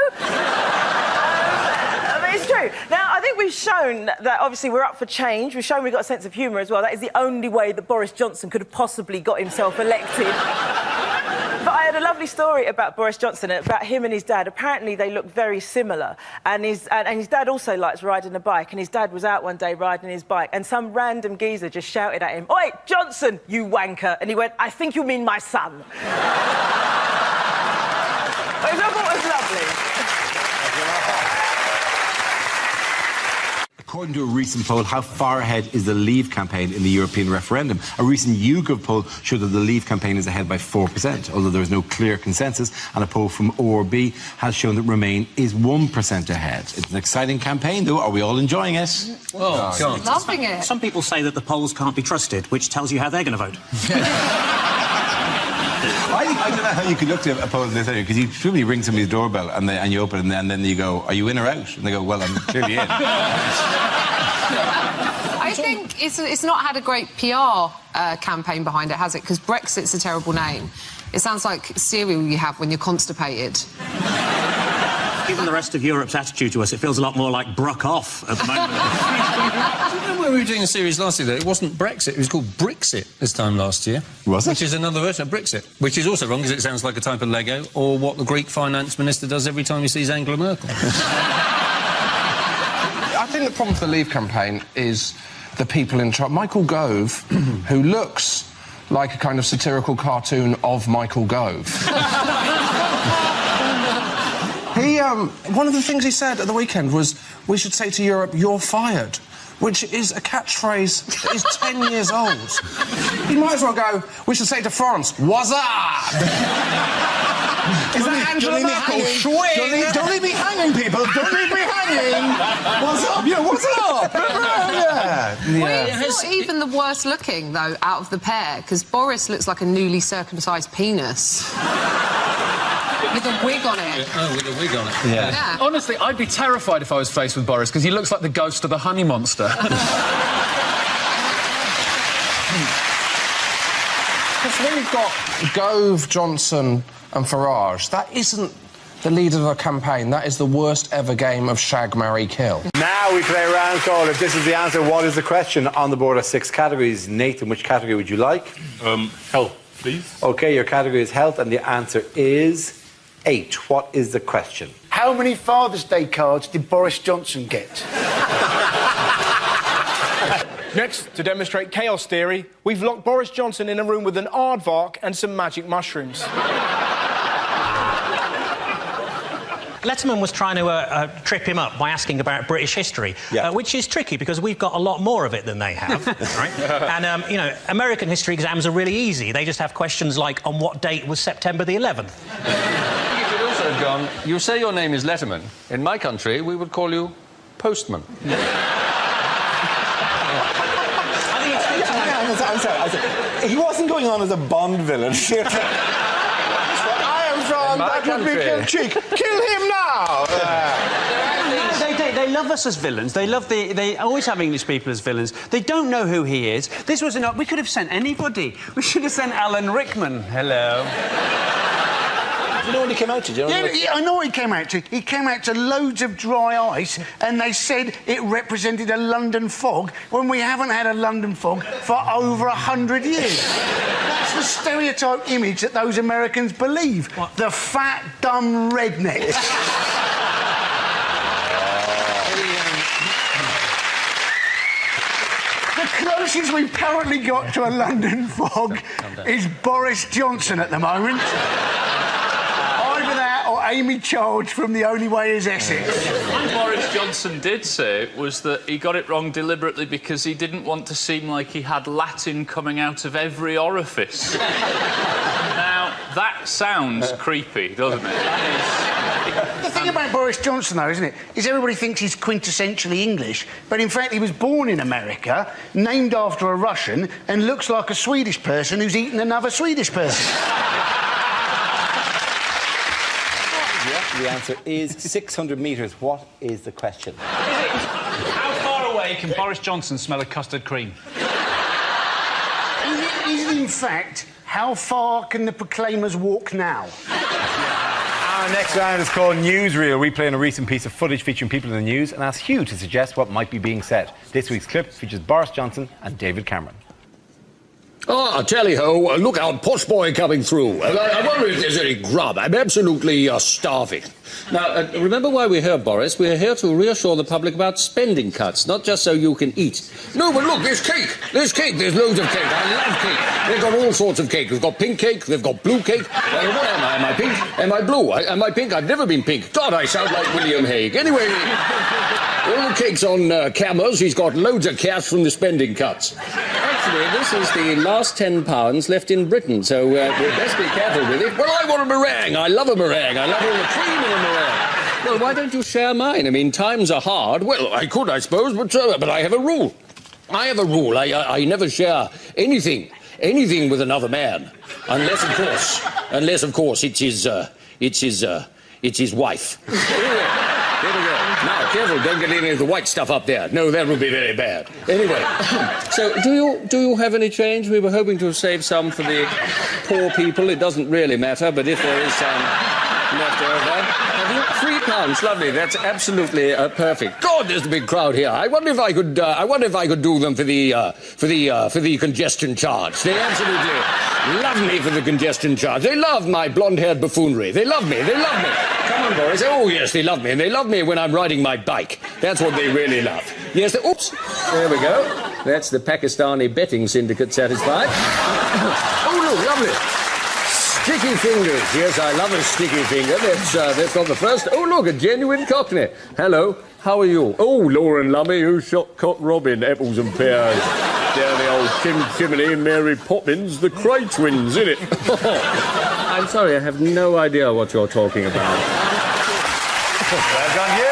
It's true. Now, I think we've shown that obviously we're up for change. We've shown we've got a sense of humour as well. That is the only way that Boris Johnson could have possibly got himself elected. But I had a lovely story about Boris Johnson, about him and his dad. Apparently, they look very similar. And his dad also likes riding a bike. And his dad was out one day riding his bike. And some random geezer just shouted at him, "Oi, Johnson, you wanker." And he went, "I think you mean my son." Which I thought was lovely. According to a recent poll, how far ahead is the Leave campaign in the European referendum? A recent YouGov poll showed that the Leave campaign is ahead by 4%, although there is no clear consensus, and a poll from ORB has shown that Remain is 1% ahead. It's an exciting campaign, though. Are we all enjoying it? Oh, God. Loving it. Some people say that the polls can't be trusted, which tells you how they're going to vote. I don't know how you could look to a poll in this area, because you truly ring somebody's doorbell and you open it, and then you go, "Are you in or out?" And they go, "Well, I'm clearly in." I think it's not had a great PR campaign behind it, has it? Because Brexit's a terrible name. It sounds like cereal you have when you're constipated. Given the rest of Europe's attitude to us, it feels a lot more like Bruck off at the moment. Do you know when we were doing a series last year that it wasn't Brexit, it was called Brixit this time last year? Was it? Which is another version of Brexit, which is also wrong because it sounds like a type of Lego, or what the Greek finance minister does every time he sees Angela Merkel. I think the problem for the Leave campaign is the people in charge. Michael Gove, who looks like a kind of satirical cartoon of Michael Gove. One of the things he said at the weekend was, "We should say to Europe, you're fired," which is a catchphrase that is 10 years old. He might as well go, "We should say to France, what's up?" Is that Angela Merkel? Don't leave me hanging, people. Don't leave me hanging. What's up? Yeah, what's up? Yeah. Well, it's not even the worst looking, though, out of the pair, because Boris looks like a newly circumcised penis. With a wig on it. Oh, with a wig on it. Yeah. Honestly, I'd be terrified if I was faced with Boris, because he looks like the ghost of the honey monster. Because when you've got Gove, Johnson and Farage, that isn't the leader of a campaign. That is the worst ever game of shag, marry, kill. Now we play a round called If This Is the Answer, What Is the Question? On the board are 6 categories. Nathan, which category would you like? Health. please. OK, your category is health, and the answer is 8. What is the question? How many Father's Day cards did Boris Johnson get? Next, to demonstrate chaos theory, we've locked Boris Johnson in a room with an aardvark and some magic mushrooms. Letterman was trying to trip him up by asking about British history, which is tricky because we've got a lot more of it than they have, right? And, you know, American history exams are really easy. They just have questions like, on what date was September the 11th? You could also have gone, you say your name is Letterman. In my country, we would call you Postman. I'm sorry. He wasn't going on as a Bond villain. I am from that would be kill cheek. Kill him now! They love us as villains. They love they always have English people as villains. They don't know who he is. This was we could have sent anybody. We should have sent Alan Rickman. Hello. Do you know what he came out to? I know what he came out to. He came out to loads of dry ice, and they said it represented a London fog when we haven't had a London fog for over 100 years. That's the stereotype image that those Americans believe. What? The fat, dumb redneck. The closest we've currently got to a London fog is Boris Johnson at the moment. Amy Childs from The Only Way Is Essex. What Boris Johnson did say was that he got it wrong deliberately because he didn't want to seem like he had Latin coming out of every orifice. Now, that sounds creepy, doesn't it? The thing about Boris Johnson, though, isn't it, is everybody thinks he's quintessentially English, but in fact he was born in America, named after a Russian, and looks like a Swedish person who's eaten another Swedish person. The answer is 600 metres. What is the question? How far away can Boris Johnson smell a custard cream? Is it in fact, how far can the Proclaimers walk now? Our next round is called Newsreel. We play on a recent piece of footage featuring people in the news and ask Hugh to suggest what might be being said. This week's clip features Boris Johnson and David Cameron. Ah, tally-ho, look out, posh boy coming through. I wonder if there's any grub. I'm absolutely starving. Now, remember why we're here, Boris? We're here to reassure the public about spending cuts, not just so you can eat. No, but look, there's cake. There's cake. There's loads of cake. I love cake. They've got all sorts of cake. They've got pink cake. They've got blue cake. What am I? Am I pink? Am I blue? Am I pink? I've never been pink. God, I sound like William Hague. Anyway, all the cake's on cameras. He's got loads of cash from the spending cuts. Actually, this is the last £10 left in Britain, so we'd best be careful with it. Well, I want a meringue. I love a meringue. I love all the cream in a meringue. Well, why don't you share mine? I mean, times are hard. Well, I could, I suppose, but I have a rule. I have a rule. I never share anything with another man, unless, of course, it's his wife. There we go. Now, careful, don't get any of the white stuff up there. No, that would be very bad. Anyway. So, do you have any change? We were hoping to save some for the poor people. It doesn't really matter, but if there is some left over... £3, lovely. That's absolutely perfect. God, there's a big crowd here. I wonder if I could do them for the congestion charge. They absolutely love me for the congestion charge. They love my blonde-haired buffoonery. They love me. Come on, Boris. Oh, yes, they love me. And they love me when I'm riding my bike. That's what they really love. Yes, oops. There we go. That's the Pakistani betting syndicate satisfied. Oh, look, lovely. Sticky fingers. Yes, I love a sticky finger. That's not the first. Oh, look, a genuine Cockney. Hello, how are you? Oh, Lauren Lummy, who shot Cock Robin, apples and pears. Down the old chimney and Mary Poppins, the Cray twins, innit? I'm sorry, I have no idea what you're talking about. Well done, you.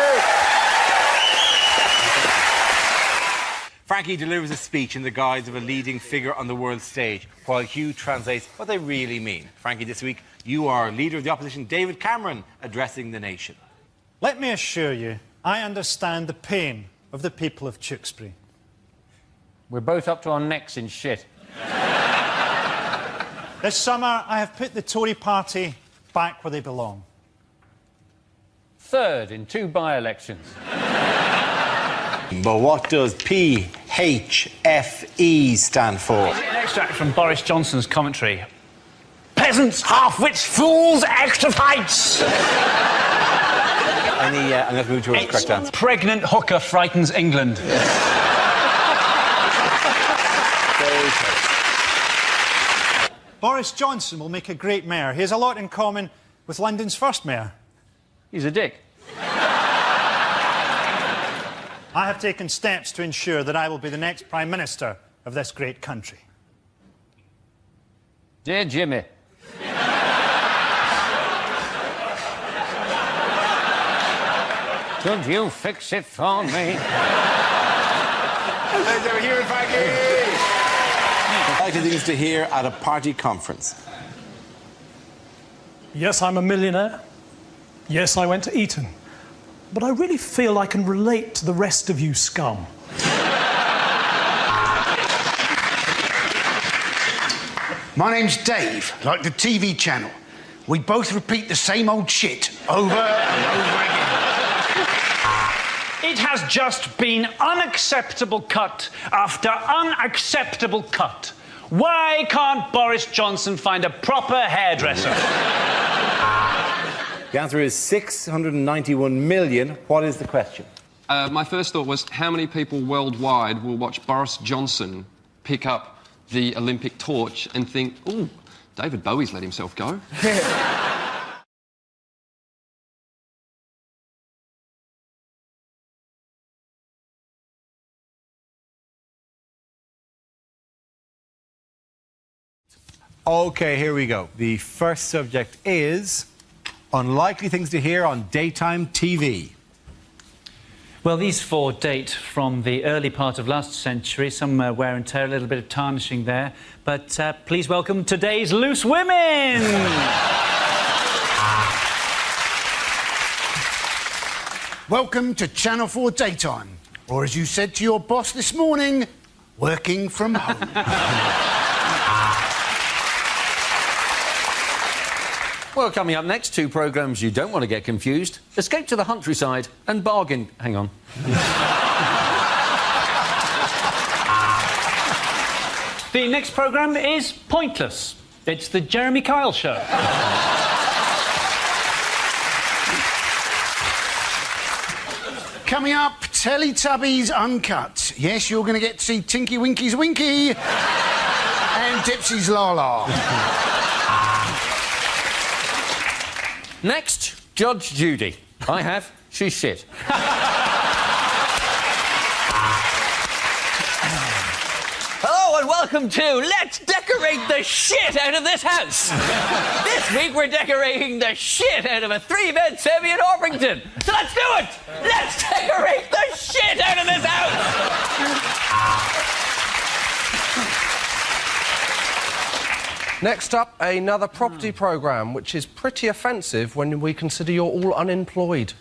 Frankie delivers a speech in the guise of a leading figure on the world stage, while Hugh translates what they really mean. Frankie, this week, you are leader of the opposition, David Cameron, addressing the nation. Let me assure you, I understand the pain of the people of Tewkesbury. We're both up to our necks in shit. This summer, I have put the Tory party back where they belong. Third in 2 by-elections. But what does PHFE stand for? An extract from Boris Johnson's commentary peasants, half-wits, fools, extra fights. I'm going to move towards the correct answer. Pregnant hooker frightens England. Very close. Boris Johnson will make a great mayor. He has a lot in common with London's first mayor. He's a dick. I have taken steps to ensure that I will be the next Prime Minister of this great country. Dear Jimmy. Could you fix it for me? Let's have a hearing, Frankie. Likely things to hear at a party conference. Yes, I'm a millionaire. Yes, I went to Eton. But I really feel I can relate to the rest of you scum. My name's Dave, like the TV channel. We both repeat the same old shit over and over again. It has just been unacceptable cut after unacceptable cut. Why can't Boris Johnson find a proper hairdresser? The answer is 691 million. What is the question? My first thought was, how many people worldwide will watch Boris Johnson pick up the Olympic torch and think, ooh, David Bowie's let himself go? OK, here we go. The first subject is unlikely things to hear on daytime TV. Well, these four date from the early part of last century. Some wear and tear, a little bit of tarnishing there. But please welcome today's loose women! Welcome to Channel 4 Daytime. Or as you said to your boss this morning, working from home. Well, coming up next, two programmes you don't want to get confused. Escape to the Countryside and Bargain... Hang on. The next programme is Pointless. It's the Jeremy Kyle Show. Coming up, Teletubbies Uncut. Yes, you're going to get to see Tinky Winky's Winky and Dipsy's La La. Next, Judge Judy. I have. She's shit. Hello and welcome to Let's Decorate the Shit Out of This House. This week we're decorating the shit out of a 3-bed semi in Orpington. So let's do it! Let's decorate the shit out of this house! Next up, another property programme, which is pretty offensive when we consider you're all unemployed.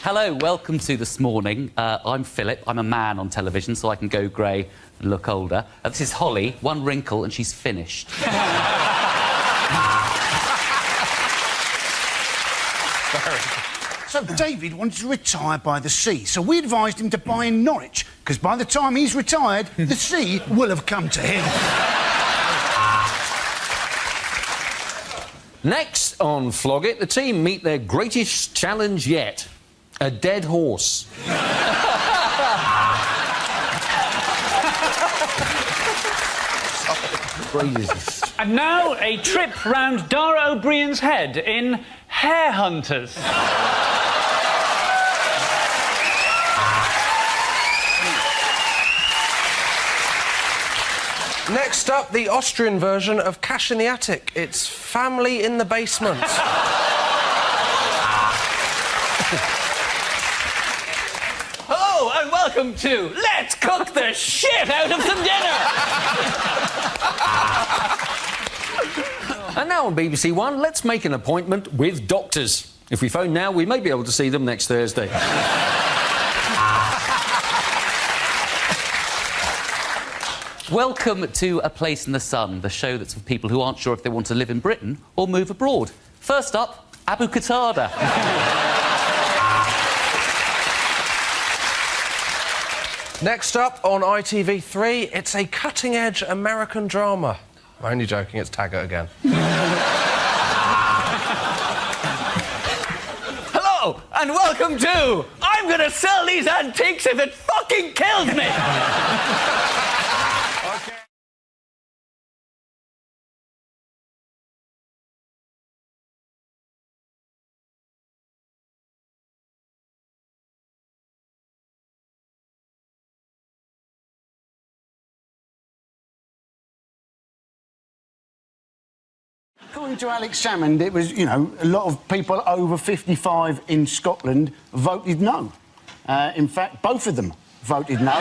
Hello, welcome to This Morning. I'm Philip. I'm a man on television, so I can go grey and look older. This is Holly, one wrinkle, and she's finished. So David wanted to retire by the sea, so we advised him to buy in Norwich, because by the time he's retired, the sea will have come to him. Next on Flog It, the team meet their greatest challenge yet. A dead horse. And now a trip round Dara O'Brien's head in Hair Hunters. Next up, the Austrian version of Cash in the Attic. It's Family in the Basement. Hello and welcome to Let's Cook the Shit Out of Some Dinner! And now on BBC One, let's make an appointment with doctors. If we phone now, we may be able to see them next Thursday. Welcome to A Place in the Sun, the show that's for people who aren't sure if they want to live in Britain or move abroad. First up, Abu Qatada. Next up on ITV3, it's a cutting-edge American drama. I'm only joking, it's Taggart again. Hello, and welcome to I'm gonna sell these antiques if it fucking kills me! According to Alex Salmond, it was, you know, a lot of people over 55 in Scotland voted no. In fact, both of them voted no.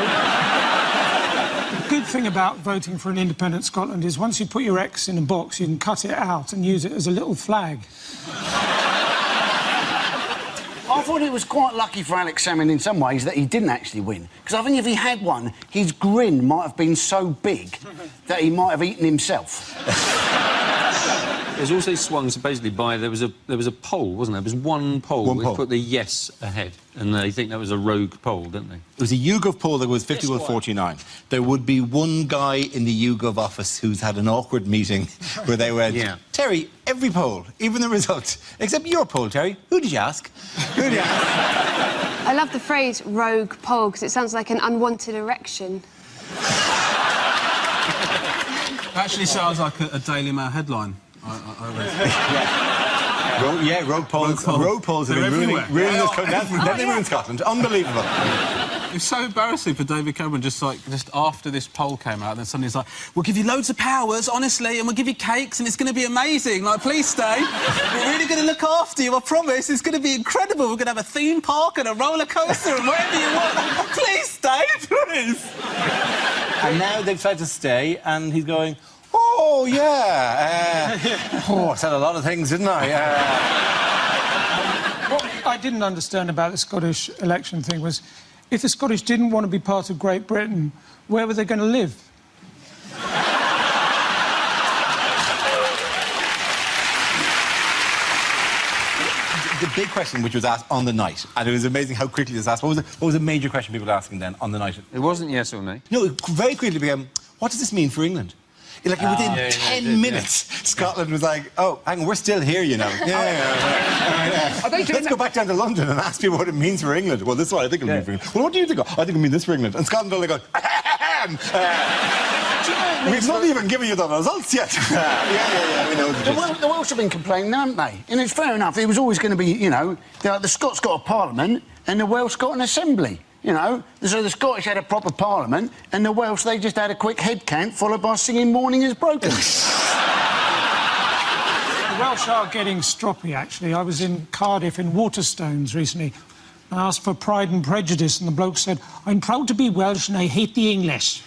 The good thing about voting for an independent Scotland is once you put your X in a box, you can cut it out and use it as a little flag. I thought it was quite lucky for Alex Salmond in some ways that he didn't actually win. Because I think if he had won, his grin might have been so big that he might have eaten himself. It was also swung supposedly by there was a poll, wasn't there? There was one poll which put the yes ahead, and they think that was a rogue poll, didn't they? It was a YouGov poll that was 51-49. There would be one guy in the YouGov office who's had an awkward meeting where they went, Terry, every poll, even the result, except your poll, Terry. Who did you ask? Who did you ask? I love the phrase rogue poll because it sounds like an unwanted erection. Actually sounds like a Daily Mail headline. Rogue polls. Rogue polls have been ruining this country. Then they ruined Scotland. Unbelievable. It's so embarrassing for David Cameron, just after this poll came out, then suddenly he's like, we'll give you loads of powers, honestly, and we'll give you cakes, and it's going to be amazing. Like, please stay. We're really going to look after you, I promise. It's going to be incredible. We're going to have a theme park and a roller coaster and whatever you want. Please stay, please. And now they've tried to stay, and he's going, oh, yeah. I said a lot of things, didn't I? What I didn't understand about the Scottish election thing was if the Scottish didn't want to be part of Great Britain, where were they going to live? The big question which was asked on the night, and it was amazing how quickly it was asked. What was the major question people were asking then on the night? It wasn't yes or no. No, it very quickly became, what does this mean for England? Like, within 10 minutes, Scotland was like, oh, hang on, we're still here, you know. Let's go back down to London and ask people what it means for England. Well, this is what I think it means for England. Well, what do you think? I think it means this for England. And Scotland only goes, we've not even given you the results yet. We know the Welsh have been complaining, haven't they? And it's fair enough. It was always going to be, you know, the Scots got a parliament and the Welsh got an assembly. You know, so the Scottish had a proper parliament and the Welsh, they just had a quick head count followed by singing Morning is Broken. The Welsh are getting stroppy, actually. I was in Cardiff in Waterstones recently. I asked for Pride and Prejudice and the bloke said, I'm proud to be Welsh and I hate the English.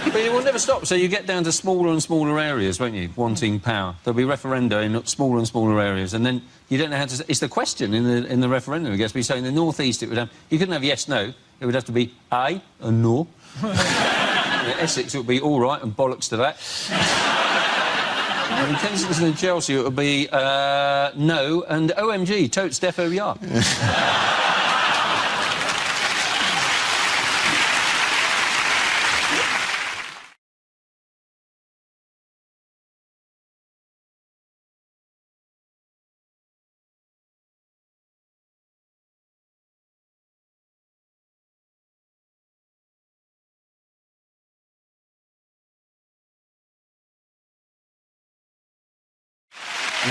But it will never stop, so you get down to smaller and smaller areas, won't you, wanting power. There'll be referenda in smaller and smaller areas, and then you don't know how to... It's the question in the referendum, I guess. So in the North East, it would have... You couldn't have yes, no. It would have to be aye and no. In Essex, it would be all right and bollocks to that. And in Kensington and Chelsea, it would be no and OMG, totes defo ya.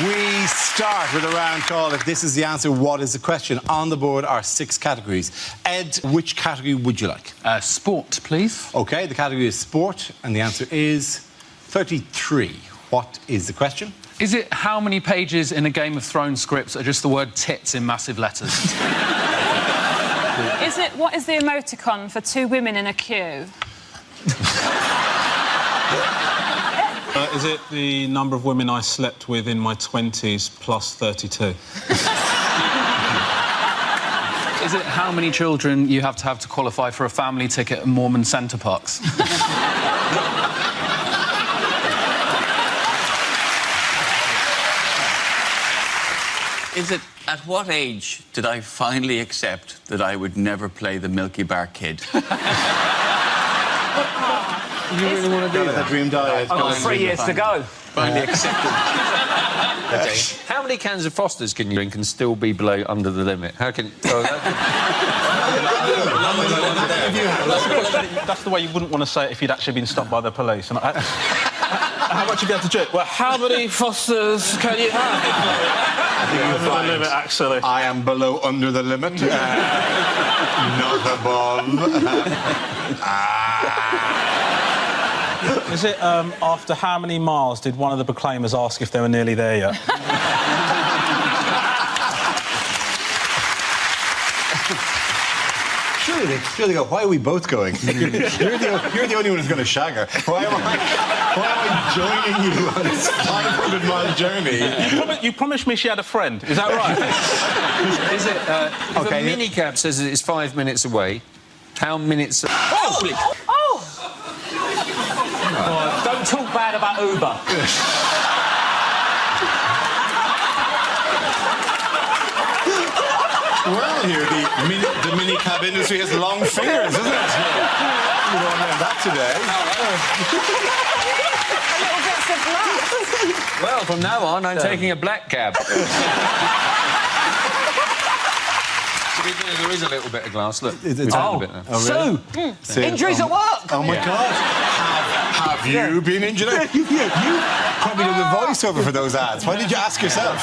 We start with a round call. If this is the answer, what is the question? On the board are 6 categories. Ed, which category would you like? Sport, please. OK, the category is sport, and the answer is 33. What is the question? Is it how many pages in a Game of Thrones script are just the word tits in massive letters? What is the emoticon for 2 women in a queue? Is it the number of women I slept with in my 20s plus 32? Is it how many children you have to qualify for a family ticket at Mormon Centre Parks? Is it At what age did I finally accept that I would never play the Milky Bar Kid? You really want to do that? Dream diet. I've got 3 years to go. Finally accepted. Okay. How many cans of Fosters can you drink and still be below under the limit? How can... That's the way you wouldn't want to say it if you'd actually been stopped by the police. And how much have you had to drink? Well, how many Fosters can you have? Under the limit, actually. I am below under the limit. Not above. Is it after how many miles did one of the proclaimers ask if they were nearly there yet? Surely they go, why are we both going? You're the only one who's going to shag her. Why am I joining you on this 500-mile journey? You promised me she had a friend. Is that right? Is it... if a minicab says that it's 5 minutes away, how minutes... Holy... Oh! Don't talk bad about Uber. Well, here, the minicab industry has long fingers, isn't it? You won't learn that today. Well, from now on, I'm taking a black cab. To be fair, there is a little bit of glass. Look, it's out a bit now. Sue! Injuries at work! Oh, my God. Have you been injured? You probably did the voiceover for those ads. Why did you ask yourself?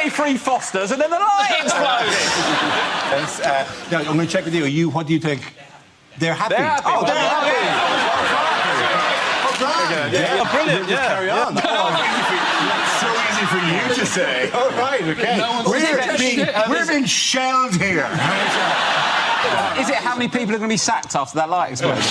33 Fosters and then the light exploded! Now, I'm going to check with you. What do you think? They're happy. They're happy. Oh, they're happy. Yeah, brilliant, yeah. Carry on. That's so easy for you to say. All right, OK. We're being shelled here. Is it how many people are going to be sacked after that light explosion?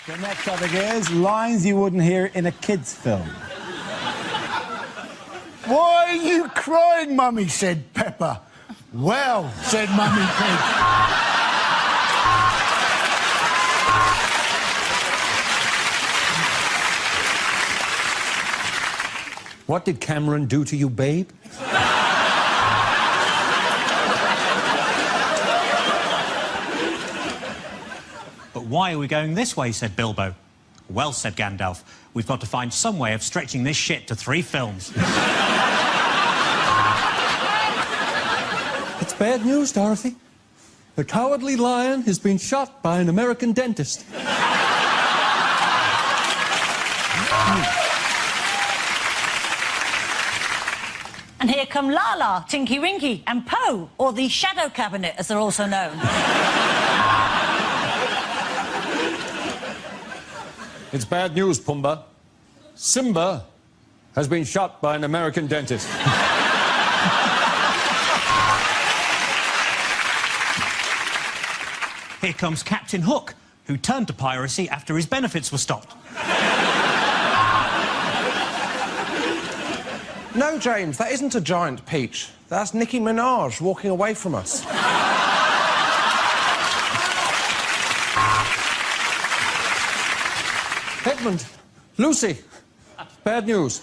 The next topic is lines you wouldn't hear in a kid's film. Why are you crying, Mummy? Said Pepper. Well, said Mummy Pig. What did Cameron do to you, babe? But why are we going this way, said Bilbo. Well, said Gandalf, we've got to find some way of stretching this shit to 3 films. It's bad news, Dorothy. The Cowardly Lion has been shot by an American dentist. And here come Lala, Tinky Winky, and Poe, or the Shadow Cabinet, as they're also known. It's bad news, Pumbaa. Simba has been shot by an American dentist. Here comes Captain Hook, who turned to piracy after his benefits were stopped. No, James, that isn't a giant peach. That's Nicki Minaj walking away from us. Edmund, Lucy, bad news.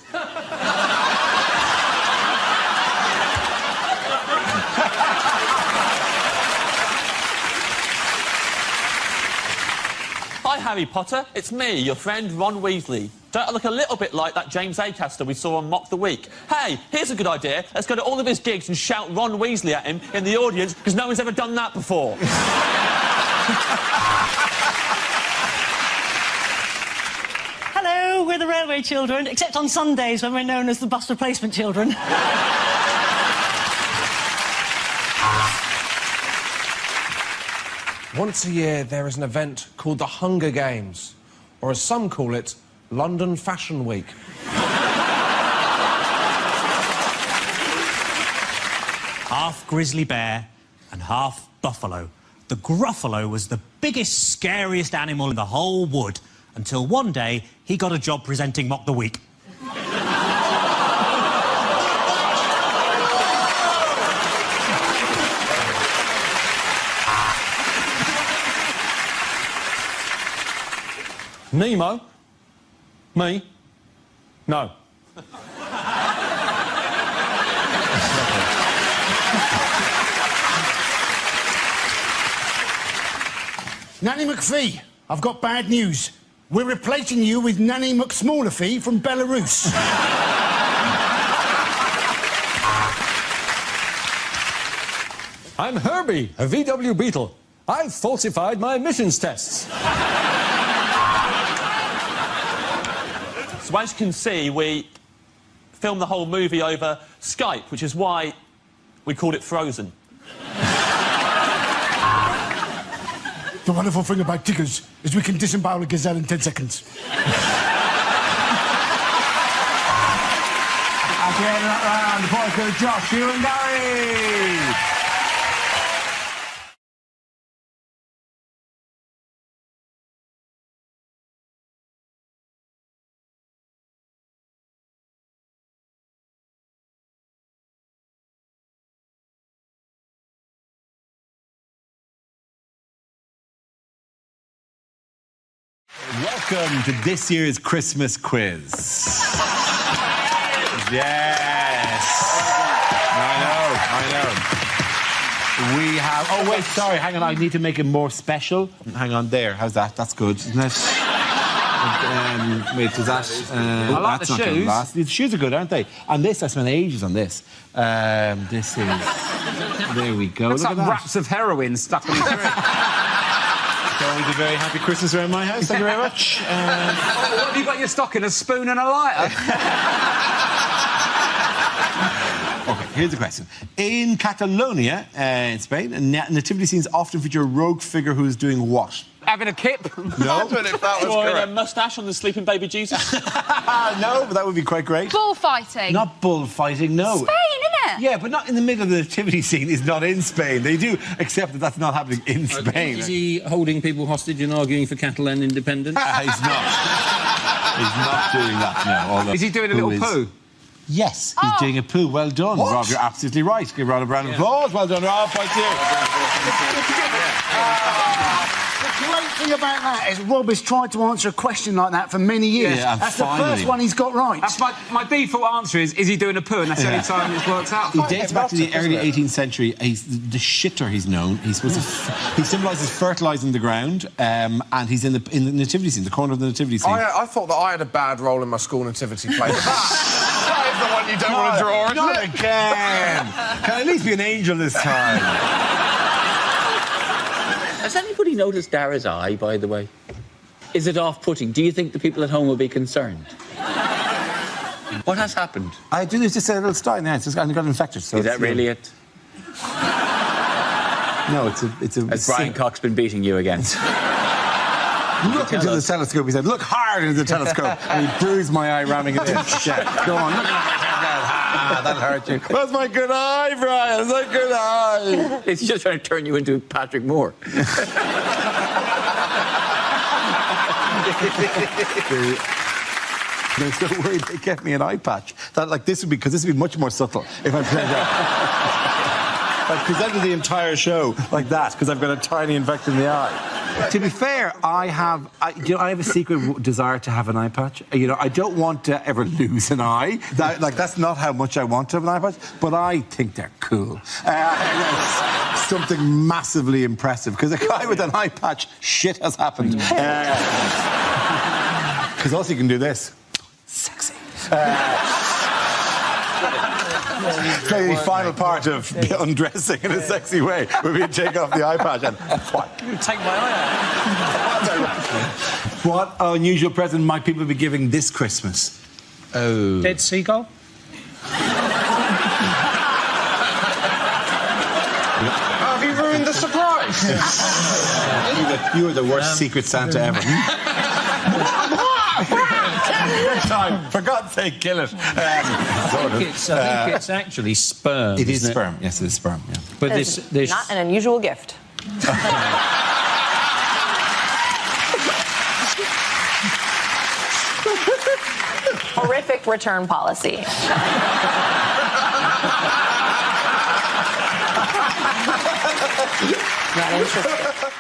Hi, Harry Potter. It's me, your friend Ron Weasley. Don't I look a little bit like that James Acaster we saw on Mock the Week? Hey, here's a good idea. Let's go to all of his gigs and shout Ron Weasley at him in the audience, because no one's ever done that before. Hello, we're the Railway Children, except on Sundays when we're known as the Bus Replacement Children. Once a year, there is an event called the Hunger Games, or as some call it, London Fashion Week. Half grizzly bear and half buffalo. The Gruffalo was the biggest, scariest animal in the whole wood, until one day he got a job presenting Mock the Week. Nemo? Me? No. Nanny McPhee, I've got bad news. We're replacing you with Nanny McSmallerfee from Belarus. I'm Herbie, a VW Beetle. I've falsified my emissions tests. So as you can see, we filmed the whole movie over Skype, which is why we called it Frozen. The wonderful thing about tickers is we can disembowel a gazelle in 10 seconds. At the end of that round, the boys go Josh, you and Gary. Welcome to this year's Christmas quiz. Yes. I know. We have... Oh, wait, sorry, hang on. I need to make it more special. Hang on, there. How's that? That's good, isn't it? Wait, does that... I like that's the not gonna shoes. last. The shoes are good, aren't they? And this, I spent ages on this. This is... There we go. Looks Look like at that. wraps of heroin stuck on his wrist. It's always a very happy Christmas around my house. Thank you very much. What have you got in your stocking? A spoon and a lighter? OK, here's the question. In Catalonia, in Spain, nativity scenes often feature a rogue figure who is doing what? Having a kip? No. Drawing a moustache on the sleeping baby Jesus. No, but that would be quite great. Bullfighting. Not bullfighting, no. Spain, isn't it? Yeah, but not in the middle of the nativity scene. Is not in Spain. They do accept that that's not happening in Spain. Is he holding people hostage and arguing for Catalan independence? He's not. He's not doing that, no. Although, Is he doing a little poo? Yes, he's doing a poo. Well done, Rob. You're absolutely right. Give Rob a round of applause. Well done, Rob. Point to you. The great thing about that is Rob has tried to answer a question like that for many years. Yeah, and that's finally. the first one he's got right. That's my default answer is he doing a poo? And that's the only time it's worked out. He dates back to the early 18th century. He's the shitter he's known. He's supposed to... he symbolises fertilising the ground, and he's in the nativity scene, the corner of the nativity scene. I thought that I had a bad role in my school nativity play. That is the one you don't want to draw, isn't Not it? again! Can I at least be an angel this time? Has anybody noticed Dara's eye, by the way? Is it off-putting? Do you think the people at home will be concerned? What has happened? I do. There's just a little star in there. It's just got infected. So Is that really it? No, it's a. Has Brian Cox been beating you again? Look into the telescope. He said, "Look hard into the telescope," and he bruised my eye ramming into his shit. Go on, look at that. That'll hurt you. That's my good eye, Brian. That's my good eye. He's just trying to turn you into Patrick Moore. They're so worried they get me an eye patch. That this would be much more subtle if I presented I presented the entire show like that because I've got a tiny infection in the eye. To be fair, I have a secret desire to have an eye patch. I don't want to ever lose an eye. That's not how much I want to have an eye patch, but I think they're cool. It's something massively impressive because a guy with an eye patch, shit has happened. Because also you can do this. Sexy. The final part of undressing in a sexy way would be to take off the eye patch and Take my eye out. what unusual present might people be giving this Christmas? Oh. Dead seagull? Have you ruined the surprise? You are the worst Secret Santa ever. Next time, for God's sake, kill it. I think it's actually sperm. It is isn't sperm. Yes, it is sperm. Yeah. But this Not an unusual gift. Horrific return policy. Not interested.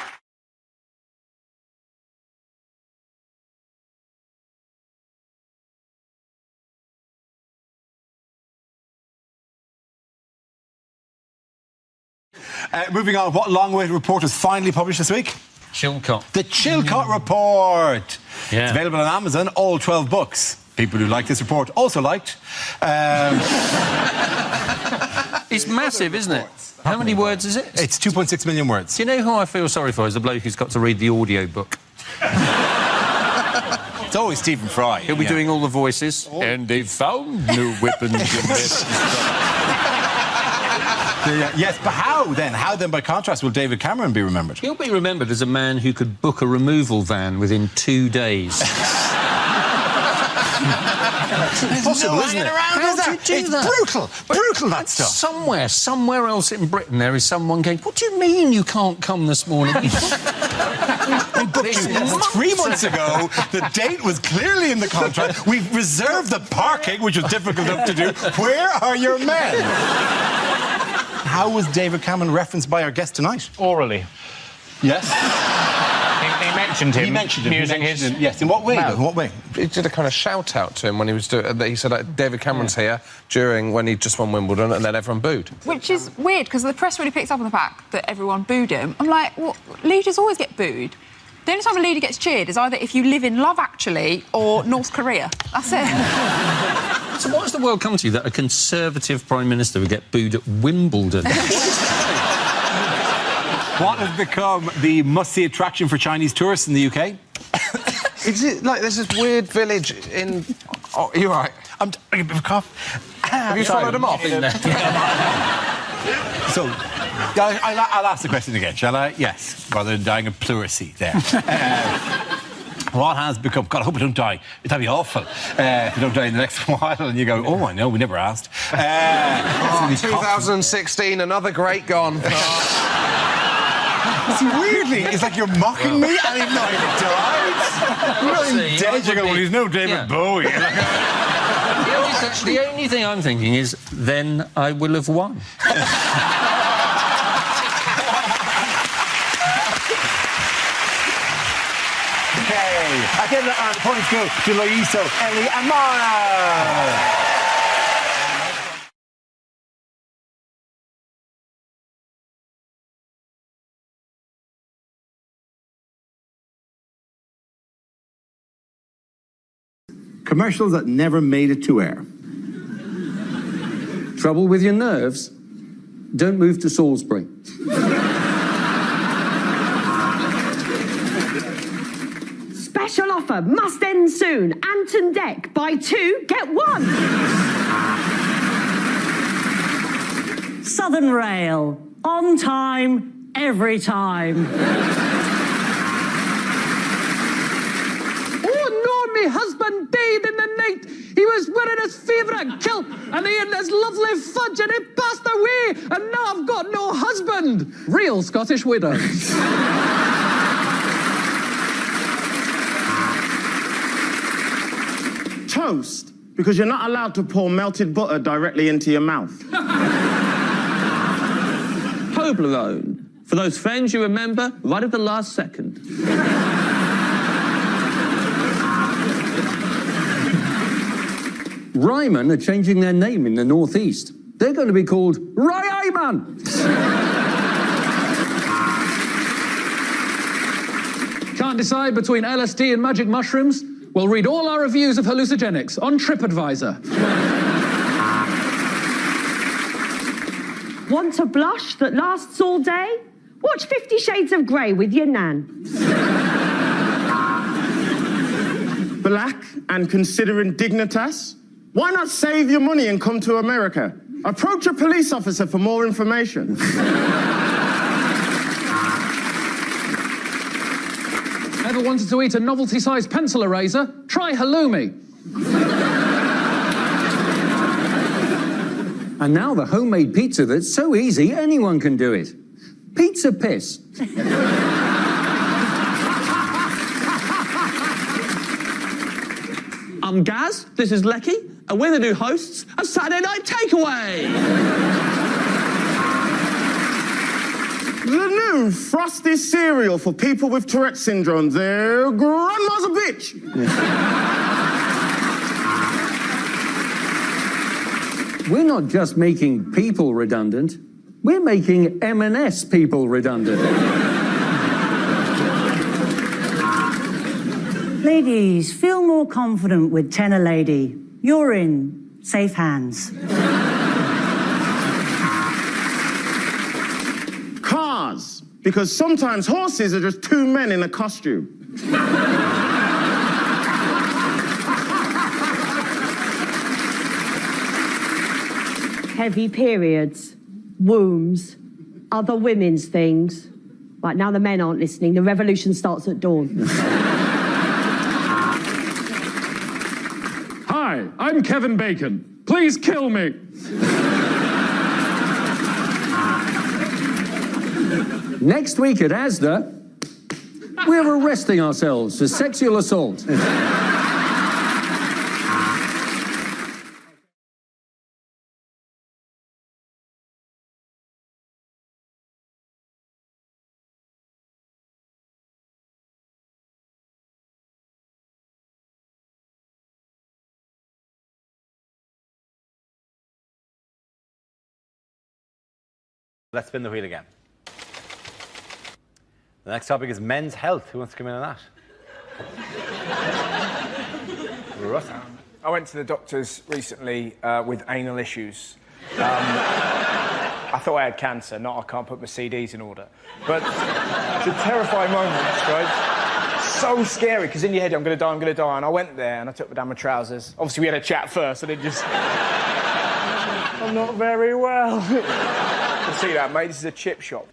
Moving on, what long-awaited report was finally published this week? Chilcot. The Chilcot Report. Yeah. It's available on Amazon, all 12 books. People who like this report also liked. It's massive, isn't it? How many words is it? It's 2.6 million words. Do you know who I feel sorry for? Is the bloke who's got to read the audio book. It's always Stephen Fry. He'll be doing all the voices. And they found no weapons in this. Yes, but how then? How then, by contrast, will David Cameron be remembered? He'll be remembered as a man who could book a removal van within 2 days. It's impossible, isn't it? How do you do it's that? Brutal, that stuff. Somewhere else in Britain, there is someone going, what do you mean you can't come this morning? I booked you 3 months ago. The date was clearly in the contract. We've reserved the parking, which was difficult enough to do. Where are your men? How was David Cameron referenced by our guest tonight? Orally. Yes. He mentioned him. He mentioned him. Using his... Yes, in what way? Mouth. In what way? He did a kind of shout-out to him when he was doing... He said, David Cameron's here, when he just won Wimbledon, and then everyone booed. Which is weird, because the press really picks up on the fact that everyone booed him. I'm like, well, leaders always get booed. The only time a leader gets cheered is either if you live in Love Actually or North Korea. That's it. So what has the world come to that a Conservative Prime Minister would get booed at Wimbledon? What has become the must-see attraction for Chinese tourists in the UK? Is it like there's this weird village in... Oh, you're right. I'm a bit of a cough. Have you followed him off? So, I'll ask the question again, shall I? Yes, rather than dying of pleurisy there. What has become... God, I hope I don't die. That'd be awful if you don't die in the next while and you go, oh, I know, we never asked. 2016, another great gone. See, weirdly, it's like you're mocking me and he's not even died. You're not even dead. You go, well, he's no David Bowie. The only thing I'm thinking is, then I will have won. Okay. At the end of the round, points go to Loiso, Ellie and Mara. Commercials that never made it to air. Trouble with your nerves? Don't move to Salisbury. Special offer must end soon. Anton Deck, buy 2, get 1. Southern Rail. On time, every time. My husband died in the night. He was wearing his favourite kilt and he had this lovely fudge and he passed away and now I've got no husband. Real Scottish widows. Toast, because you're not allowed to pour melted butter directly into your mouth. Toblerone. For those friends you remember right at the last second. Ryman are changing their name in the northeast. They're going to be called Ryman. Can't decide between LSD and magic mushrooms? Well, read all our reviews of hallucinogenics on TripAdvisor. Want a blush that lasts all day? Watch 50 Shades of Grey with your nan. Black and considering dignitas? Why not save your money and come to America? Approach a police officer for more information. Ever wanted to eat a novelty-sized pencil eraser? Try halloumi. And now the homemade pizza that's so easy, anyone can do it. Pizza piss. I'm Gaz, this is Lecky, and we're the new hosts of Saturday Night Takeaway. The new frosty cereal for people with Tourette syndrome. Their grandma's a bitch. We're not just making people redundant, We're making M&S people redundant. Ladies, feel more confident with Tenor Lady. You're in safe hands. Cars, because sometimes horses are just two men in a costume. Heavy periods, wombs, other women's things. Right, now the men aren't listening. The revolution starts at dawn. Hi, I'm Kevin Bacon. Please kill me. Next week at Asda, we're arresting ourselves for sexual assault. Let's spin the wheel again. The next topic is men's health. Who wants to come in on that? Russell. I went to the doctors recently with anal issues. I thought I had cancer, not I can't put my CDs in order. But the terrifying moments, right? So scary, because in your head, I'm going to die, I'm going to die. And I went there and I took down my trousers. Obviously, we had a chat first, and it just... I'm not very well. You see that, mate? This is a chip shop.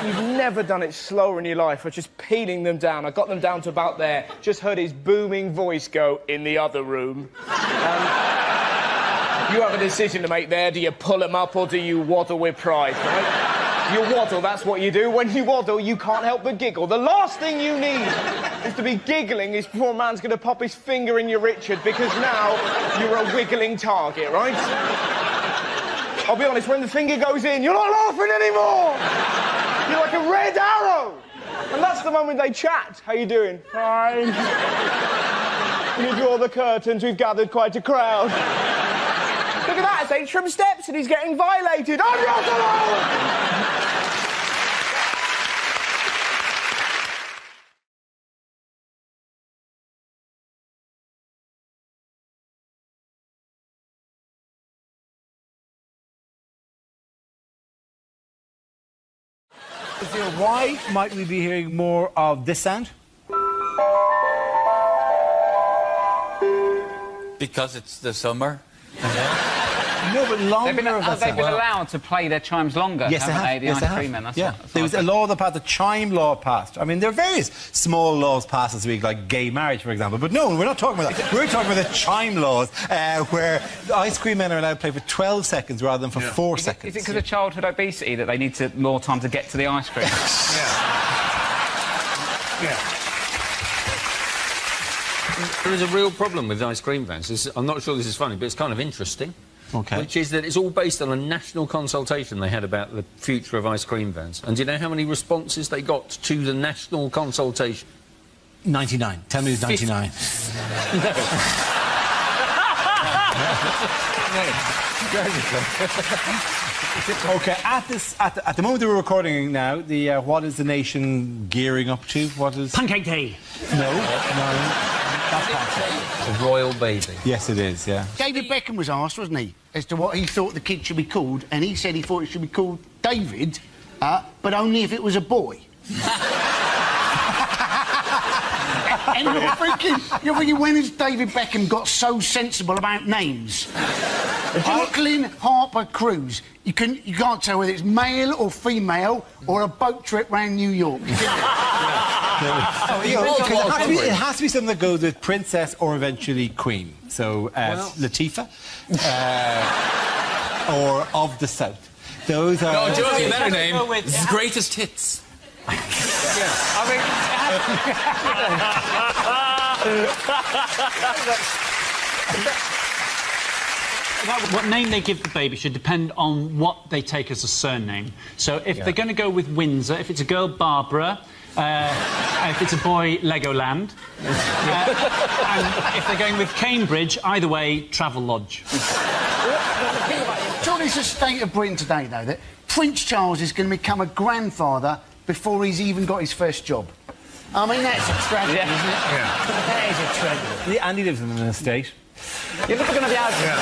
You've never done it slower in your life. I was just peeling them down. I got them down to about there. Just heard his booming voice go, in the other room. You have a decision to make there. Do you pull them up or do you waddle with pride, right? You waddle, that's what you do. When you waddle, you can't help but giggle. The last thing you need is to be giggling before a man's going to pop his finger in your Richard, because now you're a wiggling target, right? I'll be honest, when the finger goes in, you're not laughing anymore! You're like a red arrow! And that's the moment they chat. How you doing? Fine. When you draw the curtains, we've gathered quite a crowd. Look at that, it's Atrium Steps and he's getting violated. Unreasonable! Why might we be hearing more of this sound? Because it's the summer. No, but longer. They've been allowed to play their chimes longer, Yes, haven't they? The yes, ice cream men. That's yeah. what There was a law that passed, the chime law passed. I mean, there are various small laws passed this week, like gay marriage, for example. But no, we're not talking about that. We're talking about the chime laws, where the ice cream men are allowed to play for 12 seconds rather than for 4 seconds. Is it because of childhood obesity that they need more time to get to the ice cream? Yeah. There is a real problem with ice cream vans. I'm not sure this is funny, but it's kind of interesting. Okay. Which is that it's all based on a national consultation they had about the future of ice cream vans. And do you know how many responses they got to the national consultation? 99. Tell me it's 99. Okay, at the moment that we're recording now, the what is the nation gearing up to? What is Pancake Day? No. That's pancake. The royal baby. Yes, it is. Yeah. David Beckham was asked, wasn't he, as to what he thought the kid should be called, and he said he thought it should be called David, but only if it was a boy. And you're thinking, when has David Beckham got so sensible about names? Jacqueline Harper Cruz. You can't tell whether it's male or female or a boat trip round New York. It has to be something that goes with princess or eventually queen. So Latifah or of the South. Those are. No, Josie, better name. Greatest Hits. What name they give the baby should depend on what they take as a surname. So if they're going to go with Windsor, if it's a girl, Barbara, if it's a boy, Legoland, and if they're going with Cambridge, either way, Travel Lodge. Surely it's the state of Britain today, though, that Prince Charles is going to become a grandfather before he's even got his first job. I mean, that's a tragedy, isn't it? Yeah. That is a tragedy. And he lives in an estate. You're never going to be able to...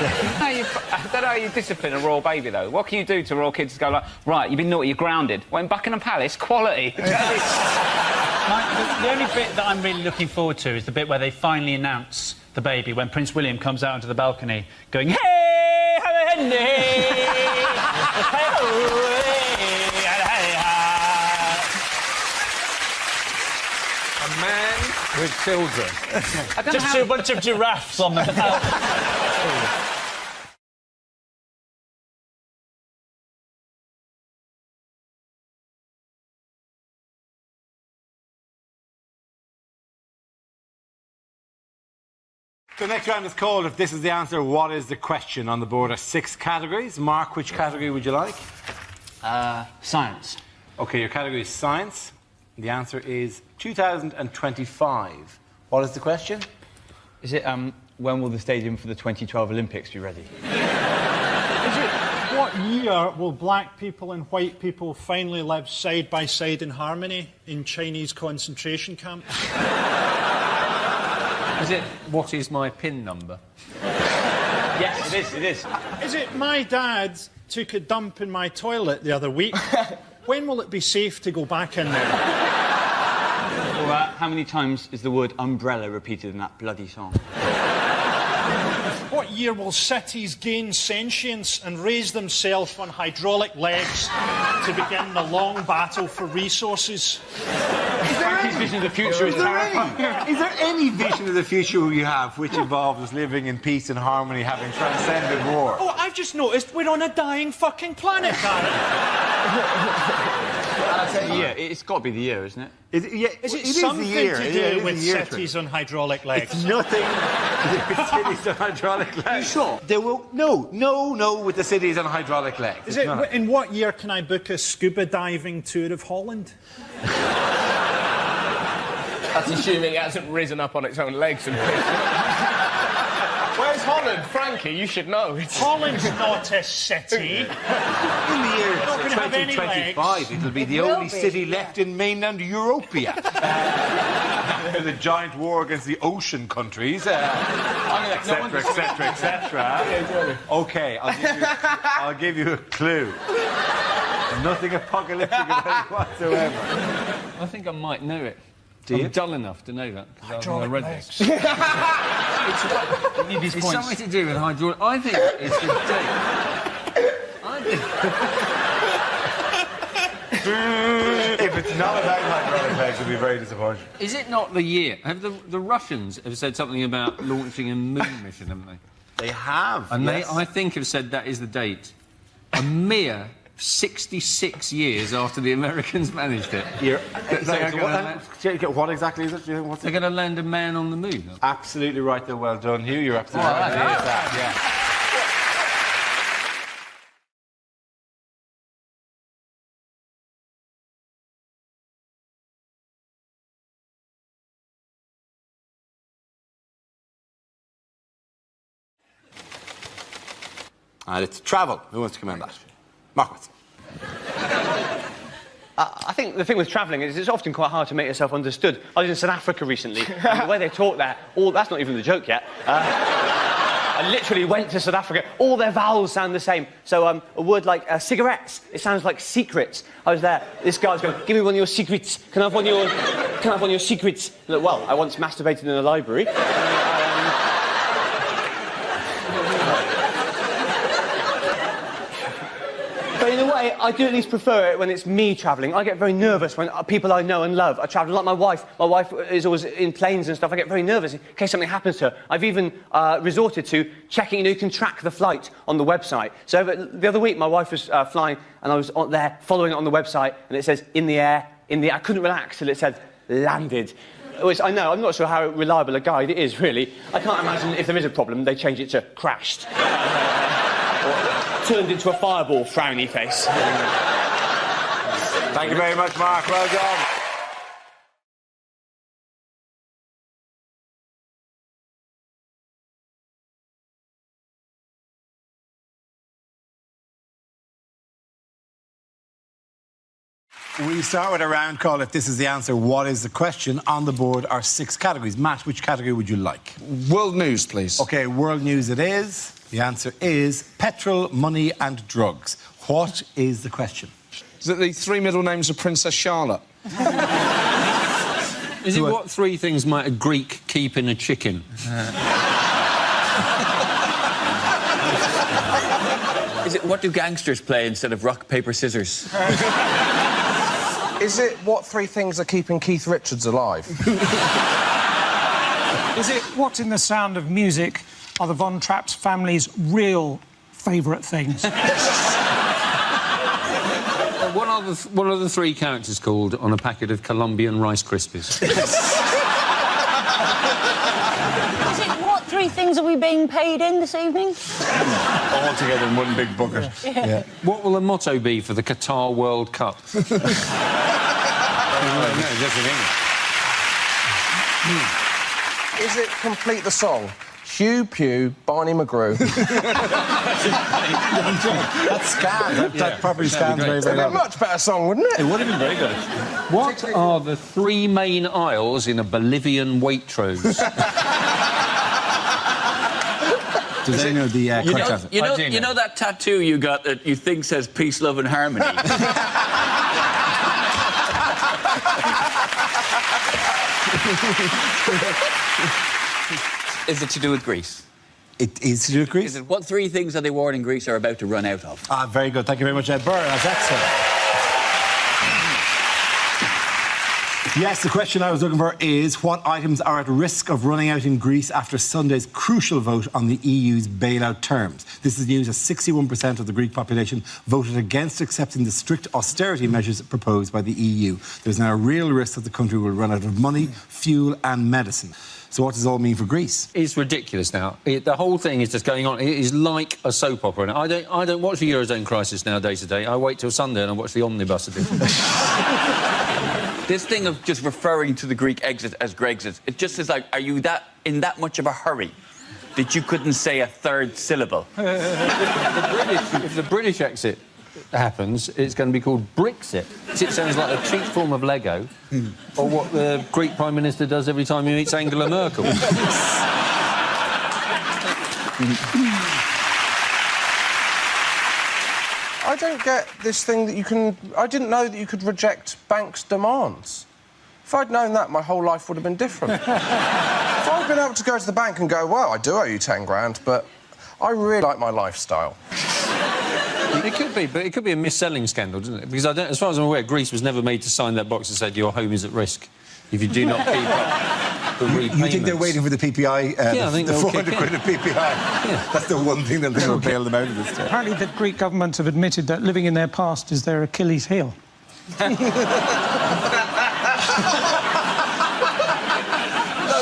I don't know how you discipline a royal baby, though. What can you do to royal kids to go like, right, you've been naughty, you're grounded? Well, in Buckingham Palace, quality. The only bit that I'm really looking forward to is the bit where they finally announce the baby, when Prince William comes out onto the balcony going, hey, hey, A man with children. Just a bunch of giraffes on the... The next round is called If This Is the Answer, What Is the Question? On the board are 6 categories. Mark, which category would you like? Science. OK, your category is science. The answer is 2025. What is the question? Is it, when will the stadium for the 2012 Olympics be ready? What year will black people and white people finally live side by side in harmony in Chinese concentration camps? Is it, what is my PIN number? Yes, it is. Is it my dad took a dump in my toilet the other week? When will it be safe to go back in there? Or how many times is the word umbrella repeated in that bloody song? What year will cities gain sentience and raise themselves on hydraulic legs to begin the long battle for resources? Frankie's vision of the future is terrifying. Is there any vision of the future you have which involves us living in peace and harmony, having transcended war? Oh, I've just noticed we're on a dying fucking planet, Darren. Yeah, it's got to be the year, isn't it? Is it something to do with cities on hydraulic legs? It's nothing with cities on hydraulic legs. You sure? There will... No, with the cities on hydraulic legs. Is it... In what year can I book a scuba diving tour of Holland? That's assuming it hasn't risen up on its own legs and... Where's Holland? Frankie, you should know. Holland's not a city. In the year 2025, it'll be the only city left in mainland Europea. The giant war against the ocean countries, etc, etc, etc. OK, I'll give you a clue. Nothing apocalyptic about it whatsoever. I think I might know it. Do you? I'm dull enough to know that, because I read this. It's something to do with hydraulic... I think it's the date. If it's not about hydraulic legs, it'll be very disappointing. Is it not the year? Have the Russians have said something about launching a moon mission, haven't they? They have, And yes. they, I think, have said that is the date. A mere 66 years after the Americans managed it. What exactly is it? They're going to land a man on the moon. Absolutely right, though. Well done, Hugh. You're absolutely right. It is that, yeah. And it's travel. Who wants to comment on that? Mark Watson. I think the thing with travelling is it's often quite hard to make yourself understood. I was in South Africa recently, and the way they talk there, that's not even the joke yet. I literally went to South Africa, all their vowels sound the same. So a word like cigarettes, it sounds like secrets. I was there, this guy was going, give me one of your secrets. Can I have one of your secrets? Like, well, I once masturbated in a library. But in a way, I do at least prefer it when it's me travelling. I get very nervous when people I know and love are travelling, like my wife. My wife is always in planes and stuff. I get very nervous in case something happens to her. I've even resorted to checking, you can track the flight on the website. So the other week, my wife was flying, and I was there following it on the website, and it says, in the air. I couldn't relax till it said, landed. Which I know, I'm not sure how reliable a guide it is, really. I can't imagine if there is a problem, they change it to crashed. Turned into a fireball, frowny face. Thank you very much, Mark. Well done. We start with a round called If This Is the Answer, What Is the Question? On the board are 6 categories. Matt, which category would you like? World news, please. OK, world news it is. The answer is petrol, money and drugs. What is the question? Is it the 3 middle names of Princess Charlotte? Is it what 3 things might a Greek keep in a chicken? Is it what do gangsters play instead of rock, paper, scissors? Is it what 3 things are keeping Keith Richards alive? Is it what in the sound of music are the Von Trapp's family's real favourite things? What are the 3 characters called on a packet of Colombian Rice Krispies? Is it what 3 things are we being paid in this evening? All together in one big bucket. Yeah. What will the motto be for the Qatar World Cup? Is it complete the song? Hugh Pew, Barney McGrew. That scans. That probably scans very, very well. well. A much better song, wouldn't it? It would have been very good. What are the 3 main aisles in a Bolivian Waitrose? Do they know the correct answer? You know that tattoo you got that you think says peace, love and harmony? Is it to do with Greece? It is to do with Greece? Is it what 3 things that they wore in Greece are about to run out of? Ah, very good. Thank you very much, Ed Burr. That's excellent. Yes, the question I was looking for is what items are at risk of running out in Greece after Sunday's crucial vote on the EU's bailout terms? This is news as 61% of the Greek population voted against accepting the strict austerity measures proposed by the EU. There's now a real risk that the country will run out of money, fuel and medicine. So what does it all mean for Greece? It's ridiculous now. The whole thing is just going on. It is like a soap opera. And I don't watch the Eurozone crisis now day to day. I wait till Sunday and I watch the omnibus edition. This thing of just referring to the Greek exit as Gregxit, it just is like, are you in that much of a hurry that you couldn't say a 3rd syllable? If the British exit happens, it's going to be called Brexit. It sounds like a cheap form of Lego, or what the Greek Prime Minister does every time he meets Angela Merkel. I don't get this thing that you can... I didn't know that you could reject banks' demands. If I'd known that, my whole life would have been different. If I'd been able to go to the bank and go, well, I do owe you 10 grand, but I really like my lifestyle. It could be, but it could be a mis-selling scandal, doesn't it? Because as far as I'm aware, Greece was never made to sign that box that said your home is at risk if you do not keep up the repayments. You think they're waiting for the PPI? Yeah, I think the they'll 400 quid of PPI. Yeah. That's the one thing that will bail them out of this time. Apparently the Greek government have admitted that living in their past is their Achilles heel. No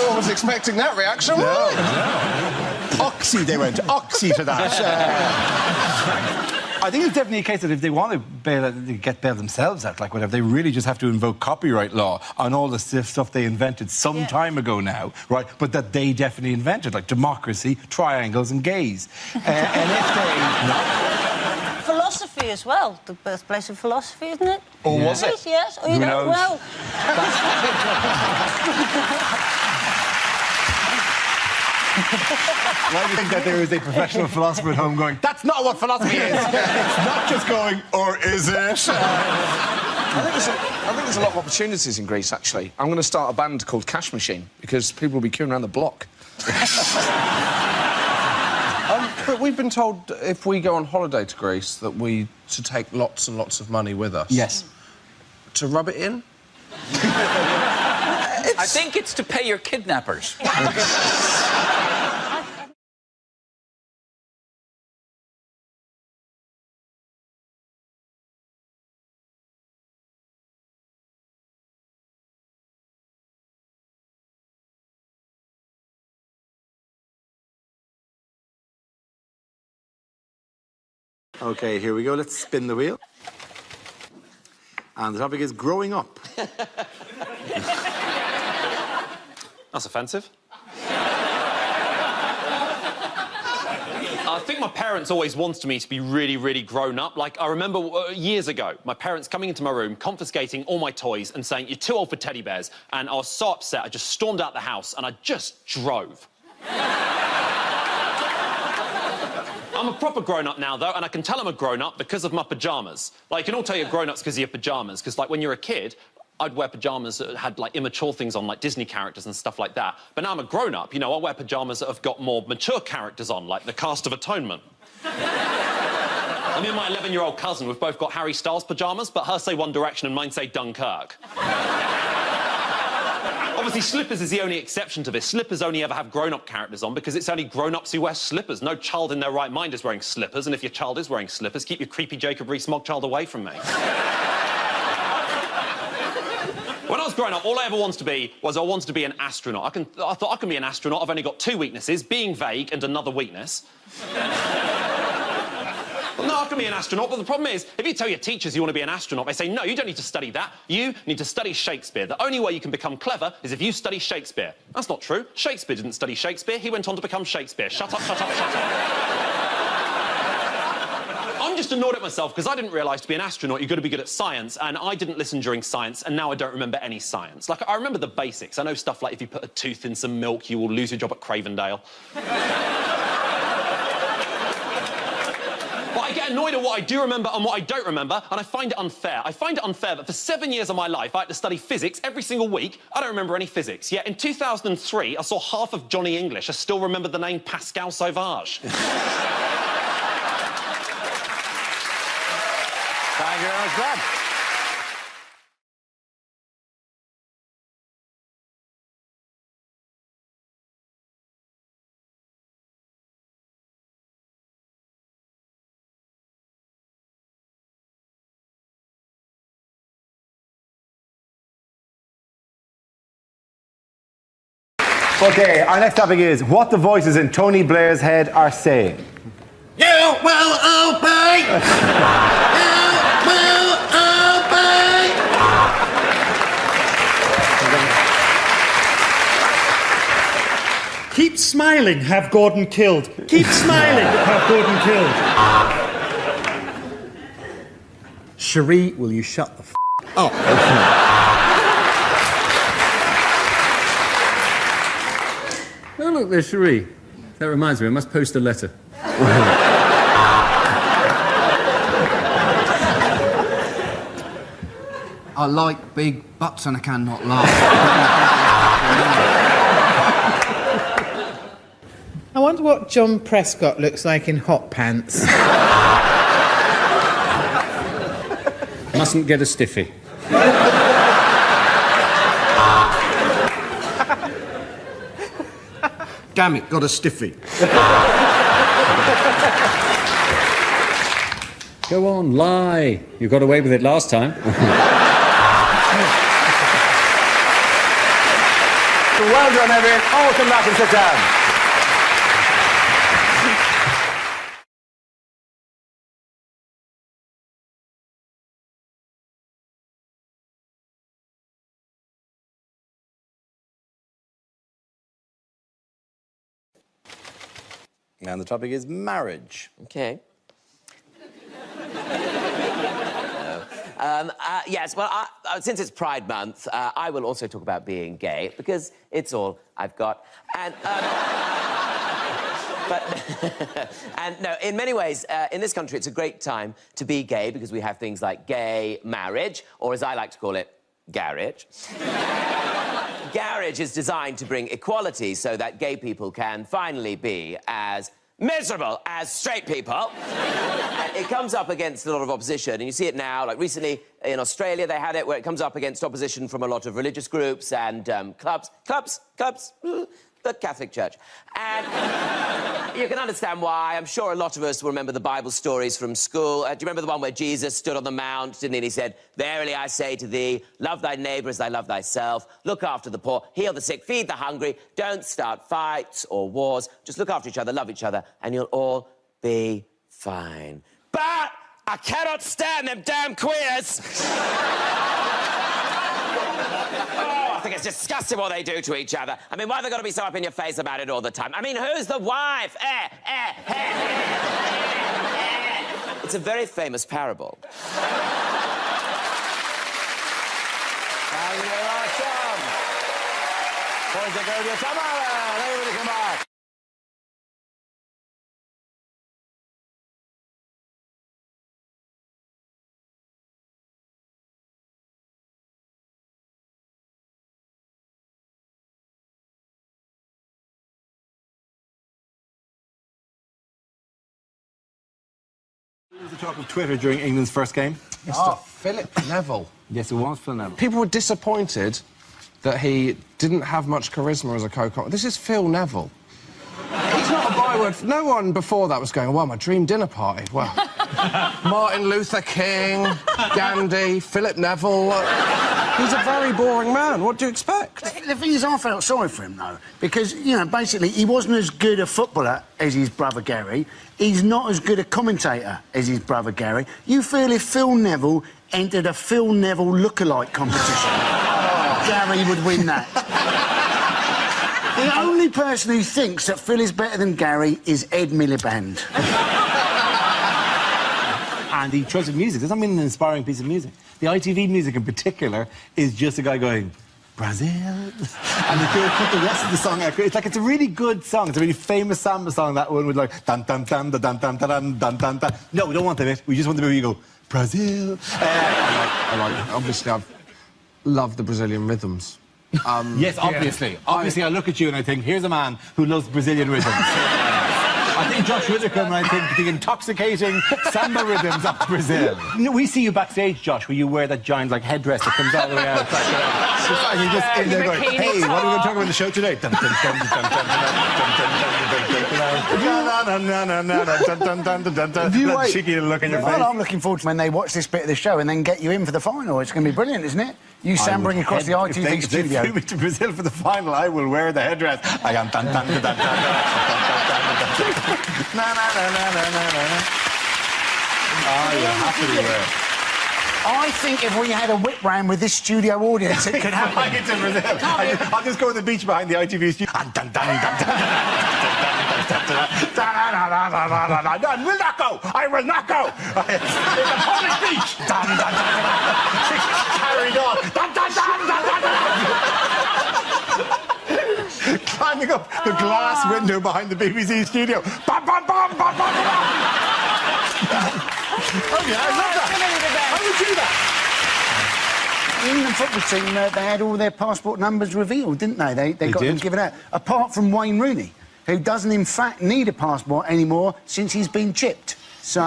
one was expecting that reaction, no. Oxy, they went. Oxy to that. I think it's definitely a case that if they want to get bailed themselves out, like whatever, they really just have to invoke copyright law on all the stuff they invented some time ago now, right? But that they definitely invented, like democracy, triangles and gays. And if they... Philosophy as well. The birthplace of philosophy, isn't it? Or was it? Yes. Oh, you Who know, knows? well... Why do you think that there is a professional philosopher at home going, that's not what philosophy is? It's not just going, or is it? I think there's a lot of opportunities in Greece, actually. I'm going to start a band called Cash Machine, because people will be queuing around the block. But we've been told if we go on holiday to Greece that we should take lots and lots of money with us. Yes. To rub it in? I think it's to pay your kidnappers. OK, here we go. Let's spin the wheel. And the topic is growing up. That's offensive. I think my parents always wanted me to be really, really grown up. Like, I remember years ago, my parents coming into my room, confiscating all my toys and saying, "You're too old for teddy bears." And I was so upset, I just stormed out the house and I just drove. I'm a proper grown-up now, though, and I can tell I'm a grown-up because of my pyjamas. Like, you can all tell you're grown-ups because of your pyjamas, because, like, when you're a kid, I'd wear pyjamas that had, like, immature things on, like Disney characters and stuff like that. But now I'm a grown-up, you know, I wear pyjamas that have got more mature characters on, like the Cast of Atonement. And me and my 11-year-old cousin, we've both got Harry Styles pyjamas, but hers say One Direction and mine say Dunkirk. Obviously, slippers is the only exception to this. Slippers only ever have grown-up characters on because it's only grown-ups who wear slippers. No child in their right mind is wearing slippers, and if your child is wearing slippers, keep your creepy Jacob Rees-Mogg child away from me. When I was growing up, all I ever wanted to be was I wanted to be an astronaut. I thought I can be an astronaut. I've only got 2 weaknesses, being vague and another weakness. Well, no, I can be an astronaut, but the problem is, if you tell your teachers you want to be an astronaut, they say, no, you don't need to study that. You need to study Shakespeare. The only way you can become clever is if you study Shakespeare. That's not true. Shakespeare didn't study Shakespeare. He went on to become Shakespeare. Shut up, shut up, shut up. I'm just annoyed at myself because I didn't realise to be an astronaut you've got to be good at science, and I didn't listen during science, and now I don't remember any science. Like, I remember the basics. I know stuff like if you put a tooth in some milk, you will lose your job at Cravendale. But I get annoyed at what I do remember and what I don't remember, and I find it unfair. I find it unfair that for 7 years of my life I had to study physics every single week. I don't remember any physics. Yet in 2003, I saw half of Johnny English. I still remember the name Pascal Sauvage. Thank you very much, Brad. Okay, our next topic is what the voices in Tony Blair's head are saying. You will obey! You will obey! Keep smiling, have Gordon killed. Keep smiling, have Gordon killed. Cherie, will you shut the f*** up? Oh, look, there's Cherie. That reminds me, I must post a letter. I like big butts and I cannot laugh. I wonder what John Prescott looks like in hot pants. Mustn't get a stiffy. Damn it, got a stiffy. Go on, lie. You got away with it last time. Well done, everyone. All come back and sit down. And the topic is marriage. Okay. Yes, well, since it's Pride Month, I will also talk about being gay, because it's all I've got. And, and no, in many ways, in this country, it's a great time to be gay, because we have things like gay marriage, or as I like to call it, garage. Garage is designed to bring equality so that gay people can finally be as miserable as straight people. And it comes up against a lot of opposition, and you see it now. Like recently in Australia, they had it where it comes up against opposition from a lot of religious groups and clubs, the Catholic Church. And you can understand why. I'm sure a lot of us will remember the Bible stories from school. Do you remember the one where Jesus stood on the mount, didn't he? And he said, "Verily I say to thee, love thy neighbour as thy love thyself. Look after the poor, heal the sick, feed the hungry. Don't start fights or wars. Just look after each other, love each other, and you'll all be fine." But I cannot stand them damn queers. Oh, I think it's disgusting what they do to each other. I mean, why have they got to be so up in your face about it all the time? I mean, who's the wife? It's a very famous parable. Thank you very much, Tom. Point to go to Tom Allen. Everybody come back. Who was the talk of Twitter during England's first game? Mr. Philip Neville. Yes, it was Phil Neville. People were disappointed that he didn't have much charisma as a co-commentator. This is Phil Neville. He's not a byword. No one before that was going, well, my dream dinner party. Well, Martin Luther King, Gandhi, Philip Neville. He's a very boring man. What do you expect? The thing is, I felt sorry for him, though, because, you know, basically, he wasn't as good a footballer as his brother Gary. He's not as good a commentator as his brother Gary. You feel if Phil Neville entered a Phil Neville lookalike competition, Gary would win that. The only person who thinks that Phil is better than Gary is Ed Miliband. And the choice of music doesn't mean an inspiring piece of music. The ITV music in particular is just a guy going, Brazil. And they put the rest of the song out. It's like, it's a really good song. It's a really famous samba song, that one with like, dun dun dun dun dun dun dun dun dun dun. No, we don't want the bit. We just want the bit where you go, Brazil. I like it. Obviously, I've loved the Brazilian rhythms. Yes, obviously. Yeah. Obviously, I look at you and I think, here's a man who loves Brazilian rhythms. I think Josh Widdicombe and I think the intoxicating samba rhythms of Brazil. You know, we see you backstage, Josh, where you wear that giant, like, headdress that comes all the way out. And you're just in there going, hey, what are we going to talk about in the show today? That cheeky look in your face. Well, I'm looking forward to when they watch this bit of the show and then get you in for the final. It's going to be brilliant, isn't it? You sambering across the ITV studio. If they flew me to Brazil for the final, I will wear the headdress. I am dun dun dun dun Oh, you're happily wear it. I think if we had a whip round with this studio audience, it could happen. I get to Brazil. I'll just go to the beach behind the ITV studio. I will not go. I will not go. It's a public beach. Carried on. Climbing up the glass window behind the BBC studio. Bam, bam, bam, bam, bam, bam. Oh, yeah, I love that. How would you do that? The England football team, they had all their passport numbers revealed, didn't they? They got them given out. Apart from Wayne Rooney, who doesn't, in fact, need a passport anymore since he's been chipped. So...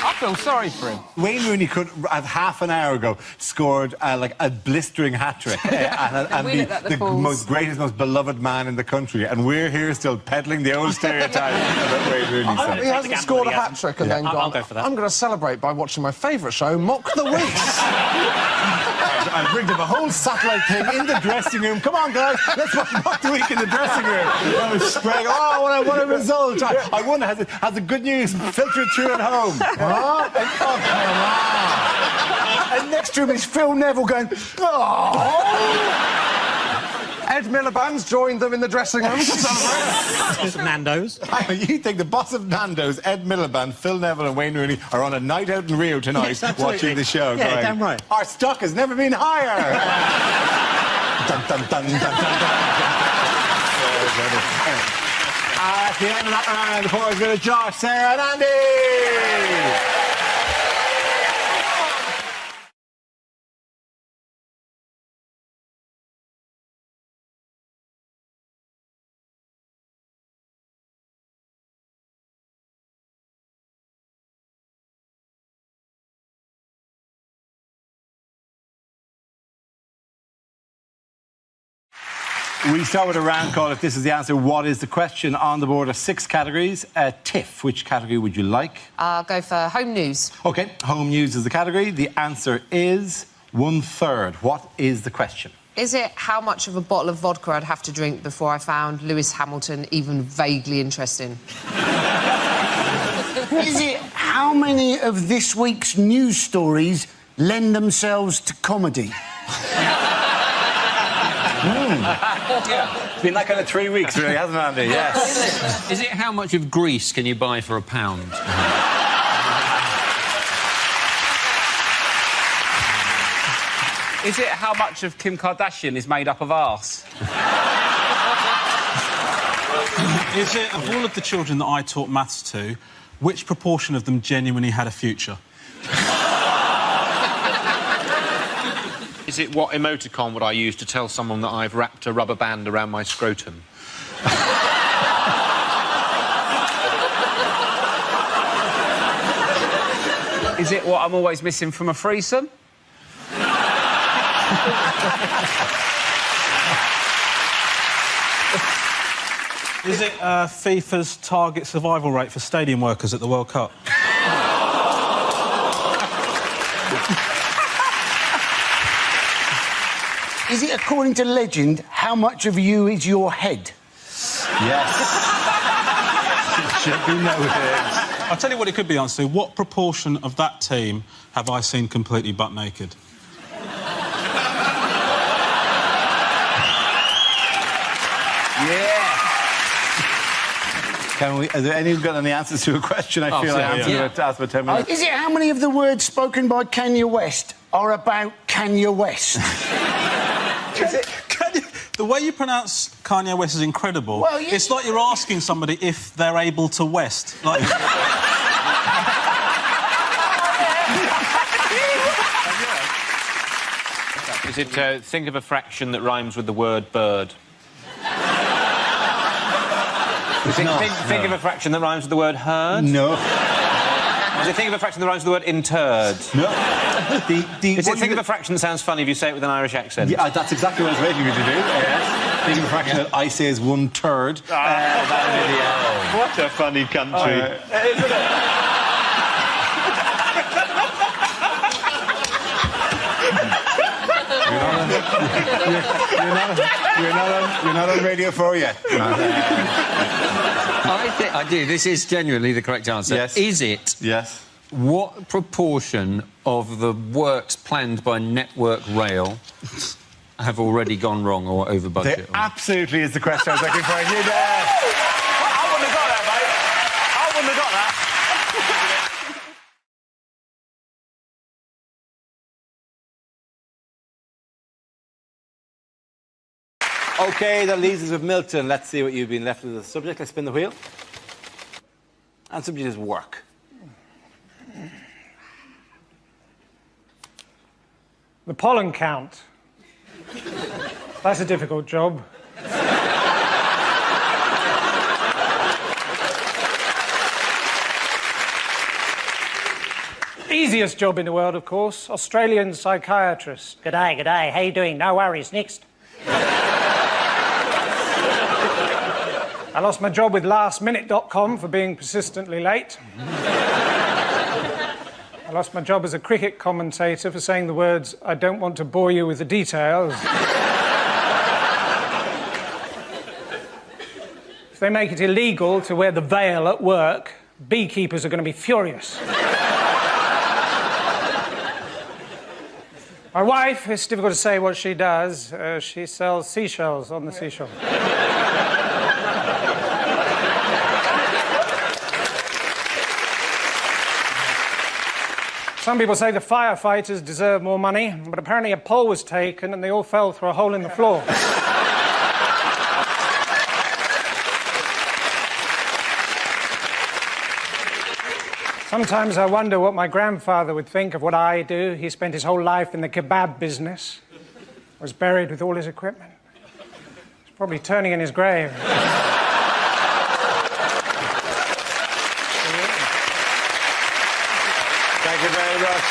I feel sorry for him. Wayne Rooney could have half an hour ago scored like a blistering hat-trick and be the greatest, most beloved man in the country, and we're here still peddling the old stereotype about Wayne Rooney. He hasn't scored a hat-trick and then gone, I'll go for that. I'm going to celebrate by watching my favourite show, Mock the Weeks. I've rigged up a whole satellite thing in the dressing room. Come on, guys, let's watch Mock the Week in the dressing room. I was spraying, what a result. I wonder, has the good news filtered through at home? And next to him is Phil Neville going, Ed Miliband's joined them in the dressing room to celebrate. Boss of Nando's. You think the boss of Nando's, Ed Miliband, Phil Neville and Wayne Rooney are on a night out in Rio tonight watching the show? Yeah, going, damn right. Our stock has never been higher. Dun, dun, dun, dun, dun, dun. At the end of that round, the boys go to Josh, Sarah and Andy. We start with a round call. If this is the answer, what is the question? On the board are 6 categories. Tiff, which category would you like? I'll go for home news. OK, home news is the category. The answer is 1/3. What is the question? Is it how much of a bottle of vodka I'd have to drink before I found Lewis Hamilton even vaguely interesting? Is it how How many of this week's news stories lend themselves to comedy? It's been that kind of 3 weeks, really, hasn't it, Andy? Yes. Is it how much of Greece can you buy for £1? Is it how much of Kim Kardashian is made up of arse? Is it, of all of the children that I taught maths to, which proportion of them genuinely had a future? Is it what emoticon would I use to tell someone that I've wrapped a rubber band around my scrotum? Is it what I'm always missing from a threesome? Is it FIFA's target survival rate for stadium workers at the World Cup? Is it, according to legend, how much of you is your head? Yes. It should be noted. I'll tell you what it could be, Ansu. What proportion of that team have I seen completely butt naked? Yeah. Can we? Has anyone got any answers to a question? I feel I answered to ask for 10 minutes. Is it how many of the words spoken by Kanye West are about Kanye West? The way you pronounce Kanye West is incredible. Well, it's like you're asking somebody if they're able to West. Like... Is it think of a fraction that rhymes with the word bird? Is it think of a fraction that rhymes with the word herd? No. Is it think of a fraction that rhymes with the word interred? No. Is it think of a fraction that sounds funny if you say it with an Irish accent? Yeah, that's exactly what I was waiting for you to do. Think of a fraction that I say is 1/3. What a funny country. You're not on Radio 4 yet. I do. This is genuinely the correct answer. Yes. Is it? Yes. What proportion of the works planned by Network Rail have already gone wrong or over budget? There absolutely is the question I was looking for. You did. I wouldn't have got that, mate. I wouldn't have got that. OK, that leaves us with Milton. Let's see what you've been left with the subject. Let's spin the wheel. And subject is work. The pollen count. That's a difficult job. Easiest job in the world, of course. Australian psychiatrist. G'day, g'day. How you doing? No worries. Next. I lost my job with lastminute.com for being persistently late. I lost my job as a cricket commentator for saying the words, "I don't want to bore you with the details." If they make it illegal to wear the veil at work, beekeepers are going to be furious. My wife, it's difficult to say what she does. She sells seashells on the seashore. Some people say the firefighters deserve more money, but apparently a poll was taken and they all fell through a hole in the floor. Sometimes I wonder what my grandfather would think of what I do. He spent his whole life in the kebab business, was buried with all his equipment. He's probably turning in his grave. Thank you very much.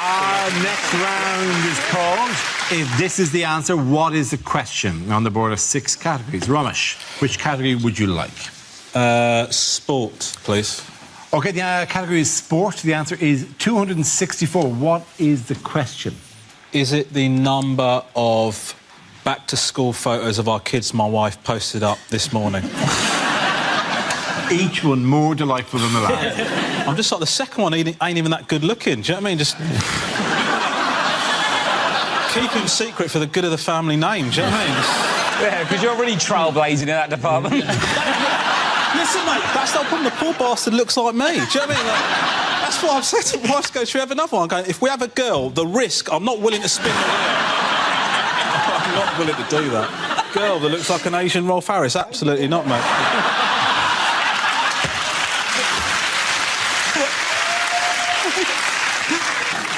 Our next round is called If This Is the Answer, What Is the Question? On the board of 6 categories. Ramesh, which category would you like? Sport, please. OK, the category is sport. The answer is 264. What is the question? Is it the number of back-to-school photos of our kids my wife posted up this morning? Each one more delightful than the last. I'm just like, the second one ain't even that good looking. Do you know what I mean? Just keep him secret for the good of the family name. Do you know what I mean? Yeah, because you're really trailblazing in that department. Listen, mate, that's not problem. The poor bastard looks like me. Do you know what I mean? That's what I've said to my wife. Should we have another one? I'm going, if we have a girl, the risk, I'm not willing to spin the wheel. I'm not willing to do that. Girl that looks like an Asian Rolf Harris, absolutely not, mate.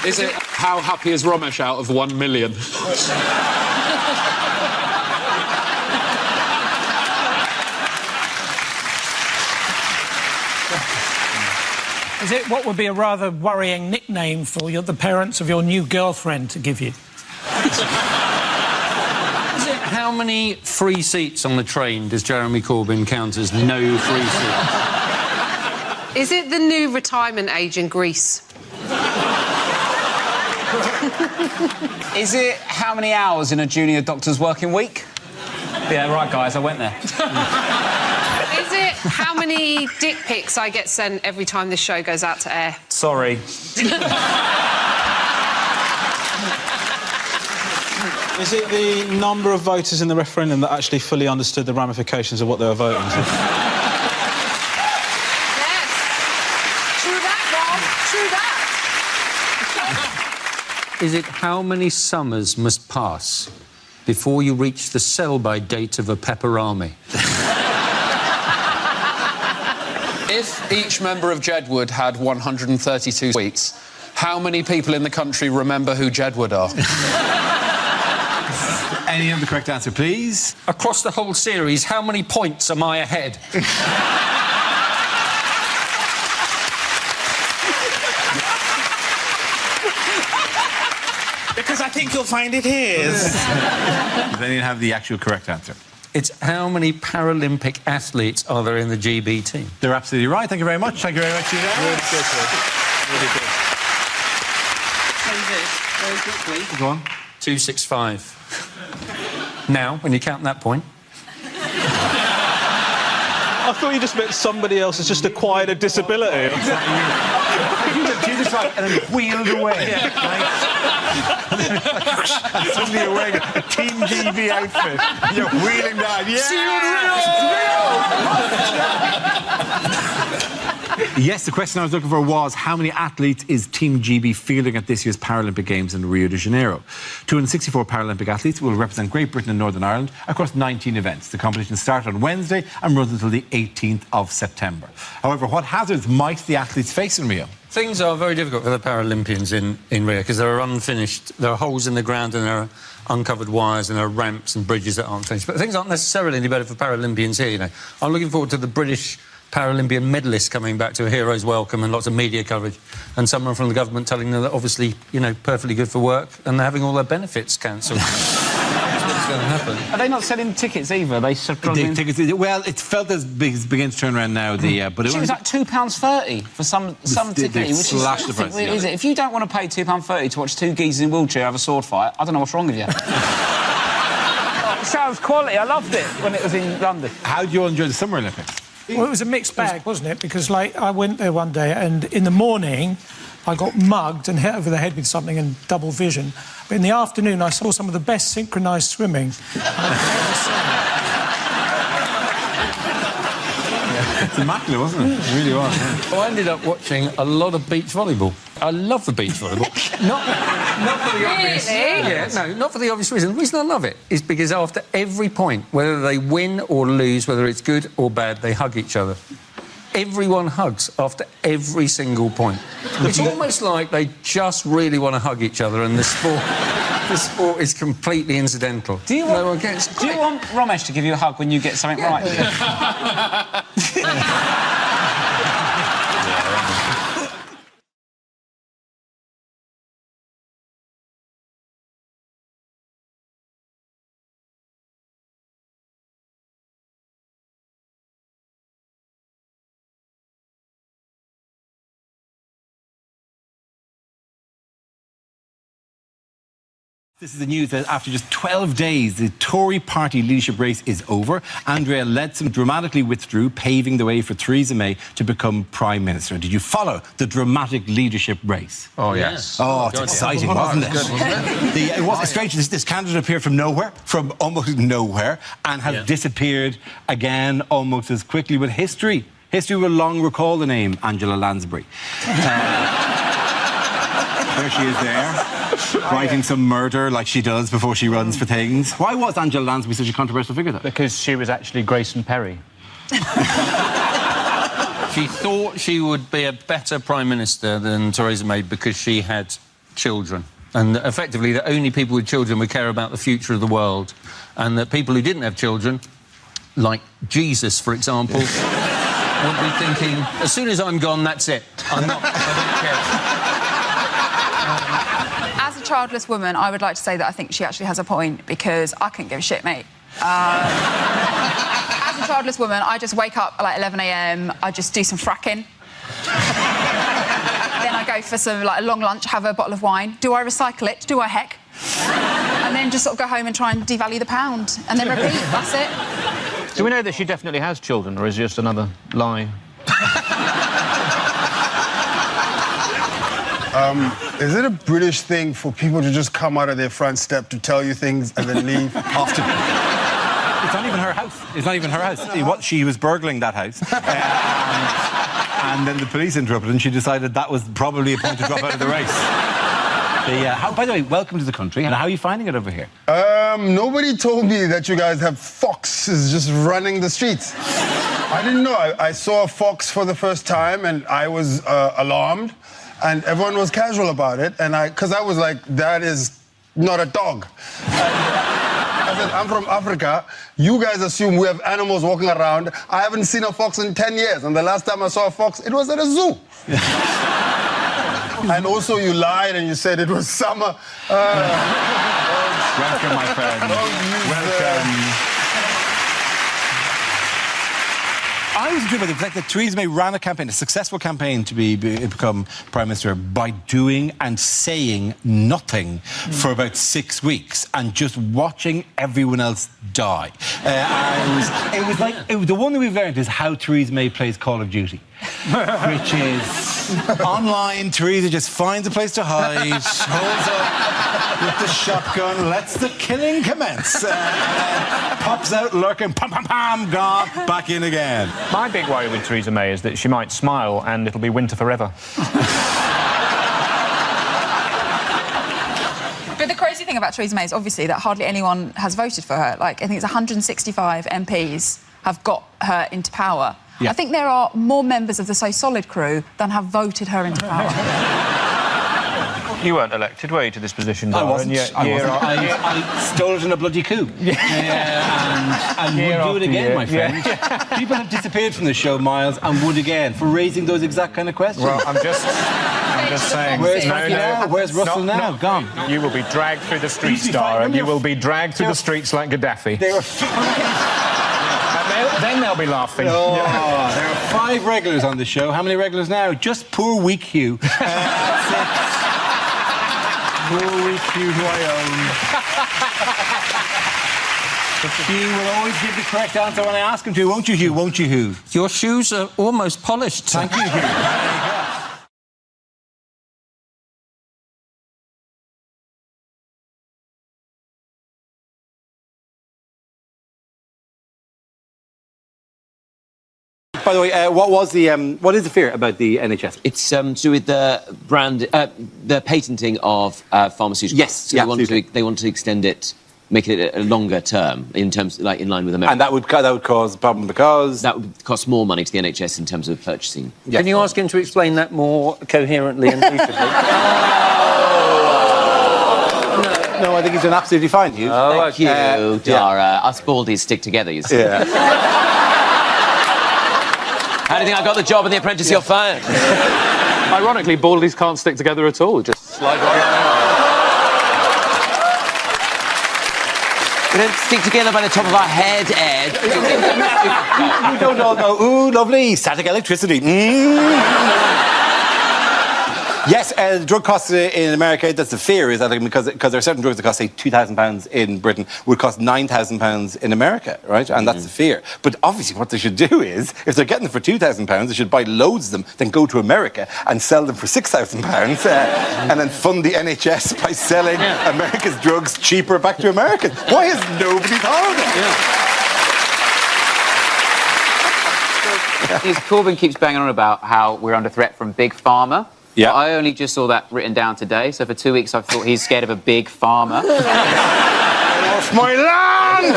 Is it how happy is Romesh out of 1 million? Is it what would be a rather worrying nickname for the parents of your new girlfriend to give you? Is it how many free seats on the train does Jeremy Corbyn count as no free seats? Is it the new retirement age in Greece? Is it how many hours in a junior doctor's working week? Yeah, right, guys, I went there. Is it how many dick pics I get sent every time this show goes out to air? Sorry. Is it the number of voters in the referendum that actually fully understood the ramifications of what they were voting for? Yes. True that, Rob. True that. Is it how many summers must pass before you reach the sell-by date of a pepperami? If each member of Jedward had 132 weeks, how many people in the country remember who Jedward are? Any of the correct answer, please? Across the whole series, how many points am I ahead? Because I think you'll find it here. Does anyone have the actual correct answer? It's how many Paralympic athletes are there in the GB team? They're absolutely right. Thank you very much. Thank you very much, Judah. Really good, really good. Very quickly. Go on. 265. Now, when you count that point... I thought you just meant somebody else has just acquired a disability. You just like, and then wheeled away. Yeah. Right? And suddenly you're wearing a Team GB outfit. You're wheeling down. Yeah! Yes, the question I was looking for was how many athletes is Team GB fielding at this year's Paralympic Games in Rio de Janeiro? 264 Paralympic athletes will represent Great Britain and Northern Ireland across 19 events. The competition starts on Wednesday and runs until the 18th of September. However, what hazards might the athletes face in Rio? Things are very difficult for the Paralympians in Rio because there are unfinished... There are holes in the ground and there are uncovered wires and there are ramps and bridges that aren't finished. But things aren't necessarily any better for Paralympians here, you know. I'm looking forward to the British Paralympian medalists coming back to a hero's welcome and lots of media coverage, and someone from the government telling them that obviously, you know, perfectly good for work and they're having all their benefits cancelled. That's what's going to happen. Are they not selling tickets either? They tickets. Well, it's felt as big as beginning to turn around now. But it was like £2.30 for some ticket, which is slashed the price. Is it? If you don't want to pay £2.30 to watch two geezers in a wheelchair have a sword fight, I don't know what's wrong with you. It sounds quality. I loved it when it was in London. How do you all enjoy the Summer Olympics? Well, it was a mixed bag, wasn't it? Because, like, I went there one day and in the morning I got mugged and hit over the head with something in double vision. But in the afternoon I saw some of the best synchronised swimming I've ever seen. It's immaculate, wasn't it? It really was. Yeah. I ended up watching a lot of beach volleyball. I love the beach volleyball. not for the obvious... Yeah, no, not for the obvious reason. The reason I love it is because after every point, whether they win or lose, whether it's good or bad, they hug each other. Everyone hugs after every single point. It's almost like they just really want to hug each other and the sport is completely incidental. Do you want Romesh to give you a hug when you get something right? This is the news that after just 12 days, the Tory party leadership race is over. Andrea Leadsom dramatically withdrew, paving the way for Theresa May to become Prime Minister. Did you follow the dramatic leadership race? Oh, yes. Oh, it's exciting, wasn't it? It was strange. This candidate appeared from nowhere, from almost nowhere, and has disappeared again almost as quickly. But history will long recall the name Angela Lansbury. There she is there. Writing some murder like she does before she runs for things. Why was Angela Lansbury such a controversial figure, though? Because she was actually Grayson Perry. She thought she would be a better Prime Minister than Theresa May because she had children. And effectively, that only people with children would care about the future of the world. And that people who didn't have children, like Jesus, for example, would be thinking, as soon as I'm gone, that's it. I don't care. As a childless woman, I would like to say that I think she actually has a point, because I couldn't give a shit, mate. As a childless woman, I just wake up at like 11 a.m, I just do some fracking. Then I go for some a long lunch, have a bottle of wine. Do I recycle it? Do I heck? And then just sort of go home and try and devalue the pound. And then repeat, that's it. Do we know that she definitely has children, or is it just another lie? Is it a British thing for people to just come out of their front step to tell you things and then leave? Often. It's not even her house. It's not even her house. She was burgling that house. And then the police interrupted and she decided that was probably a point to drop out of the race. By the way, welcome to the country. And how are you finding it over here? Nobody told me that you guys have foxes just running the streets. I didn't know. I saw a fox for the first time and I was alarmed. And everyone was casual about it, and because I was like, that is not a dog. I said, I'm from Africa. You guys assume we have animals walking around. I haven't seen a fox in 10 years, and the last time I saw a fox, it was at a zoo. And also, you lied and you said it was summer. Welcome, my friend. Welcome. I was intrigued by the fact that Theresa May ran a campaign, a successful campaign to become Prime Minister by doing and saying nothing for about 6 weeks and just watching everyone else die. The one that we've learned is how Theresa May plays Call of Duty, which is online. Theresa just finds a place to hide, holds up with the shotgun, lets the killing commence, pops out lurking, pam, pam, pam, gone, back in again. My big worry with Theresa May is that she might smile and it'll be winter forever. But the crazy thing about Theresa May is obviously that hardly anyone has voted for her. Like, I think it's 165 MPs have got her into power. Yeah. I think there are more members of the So Solid crew than have voted her into power. You weren't elected, were you, to this position, Dara? I wasn't. I stole it in a bloody coup. And would do it again, my friend. People have disappeared from the show, Miles, and would again, for raising those exact kind of questions. Well, I'm just saying... Where's Frankie now? Where's Russell now? Gone. You will be dragged through the streets, Dara. You will be dragged through the streets like Gaddafi. They were... Then they'll be laughing. Oh, there are 5 regulars on the show. How many regulars now? Just poor weak Hugh. Poor weak Hugh, who I own. Hugh will always give the correct answer when I ask him to, won't you, Hugh? Won't you, Hugh? Your shoes are almost polished. Thank you, Hugh. There you go. By the way, what is the fear about the NHS? It's to do with the the patenting of pharmaceuticals. Yes, so yeah, they want to extend it, make it a longer term in terms, like in line with America. And that would cause a problem because that would cost more money to the NHS in terms of purchasing. Yes. Can you ask him to explain that more coherently and beautifully? No, I think he's done absolutely fine, Hugh. Thank you, Dara. Us baldies stick together, you see. Yeah. How do you think I got the job in The Apprentice? You're fired. Ironically, baldies can't stick together at all. Just slide right We don't stick together by the top of our head, Ed. We don't all go, ooh, lovely, static electricity. Yes, the drug costs in America, that's the fear, is that because there are certain drugs that cost, say, £2,000 in Britain, would cost £9,000 in America, right? And that's the fear. But obviously what they should do is, if they're getting them for £2,000, they should buy loads of them, then go to America and sell them for £6,000, and then fund the NHS by selling America's drugs cheaper back to Americans. Why has nobody thought of that? Corbyn keeps banging on about how we're under threat from Big Pharma. Yeah. I only just saw that written down today, so for 2 weeks I've thought he's scared of a big pharma. Off my land!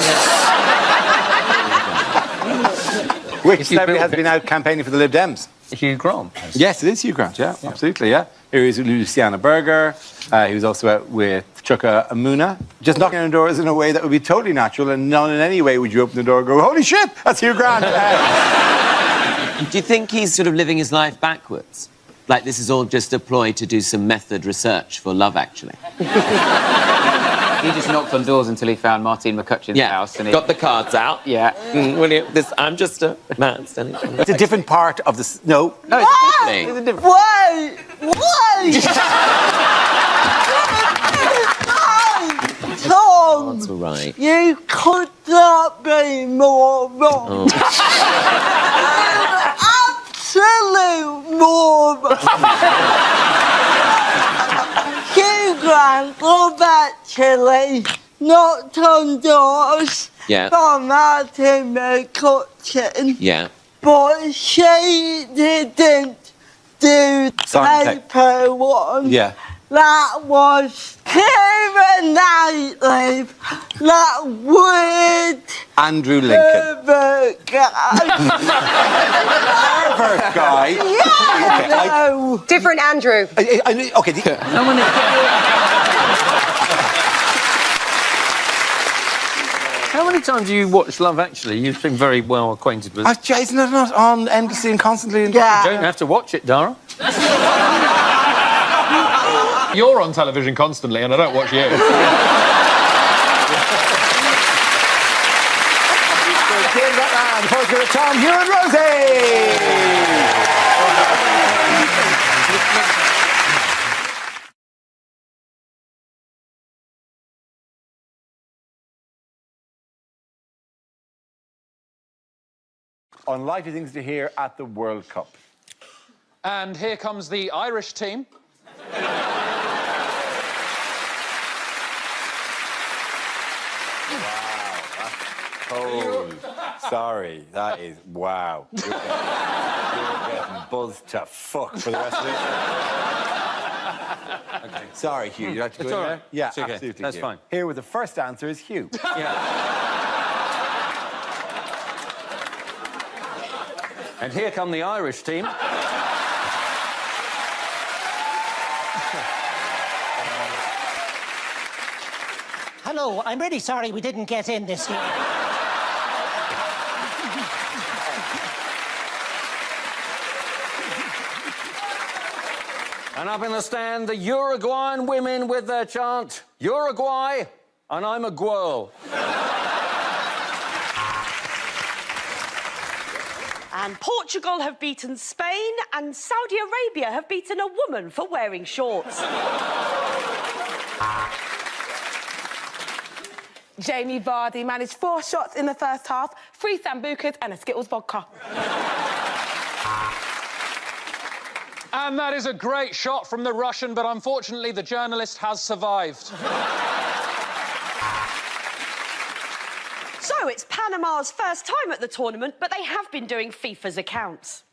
Which celebrity has been out campaigning for the Lib Dems? Hugh Grant. Yes, it is Hugh Grant, yeah. Absolutely, yeah. Here is Luciana Berger. He was also out with Chuka Amuna. Just knocking on doors in a way that would be totally natural, and not in any way would you open the door and go, holy shit, that's Hugh Grant. Do you think he's sort of living his life backwards? Like this is all just a ploy to do some method research for Love Actually? He just knocked on doors until he found Martine McCutcheon's house. And he got the cards out. Yeah. I'm just a man standing. It's a different part of this. No. No, it's different. It's a different. Why? Tom! That's all right. You could not be more wrong. Absolute moron. Hugh Grant, Love Actually, knocked on doors for Martine McCutcheon. Yeah. But she didn't do the paper one. Yeah. That was Keira Knightley. That weird Andrew Lincoln. pervert guy. Pervert guy? Yeah, no. Different Andrew. Okay. How many times do you watch Love Actually? You've been very well acquainted with it. Isn't it not on endlessly and constantly? You don't have to watch it, Dara. You're on television constantly, and I don't watch you. Before we go to Tom, Hugh and Rosie! Unlikely things to hear at the World Cup. And here comes the Irish team. Oh, sorry, that is wow. You're getting buzzed to fuck for the rest of it. Okay. Sorry, Hugh. You have to go in there? Yeah, it's okay. Absolutely. That's Hugh. fine. Here with the first answer is Hugh. And here come the Irish team. Hello, I'm really sorry we didn't get in this year. And up in the stand, the Uruguayan women with their chant, Uruguay, and I'm a gwirl. And Portugal have beaten Spain, and Saudi Arabia have beaten a woman for wearing shorts. Jamie Vardy managed 4 shots in the first half, 3 Sambucas and a Skittles vodka. And that is a great shot from the Russian, but unfortunately the journalist has survived. So it's Panama's first time at the tournament, but they have been doing FIFA's accounts.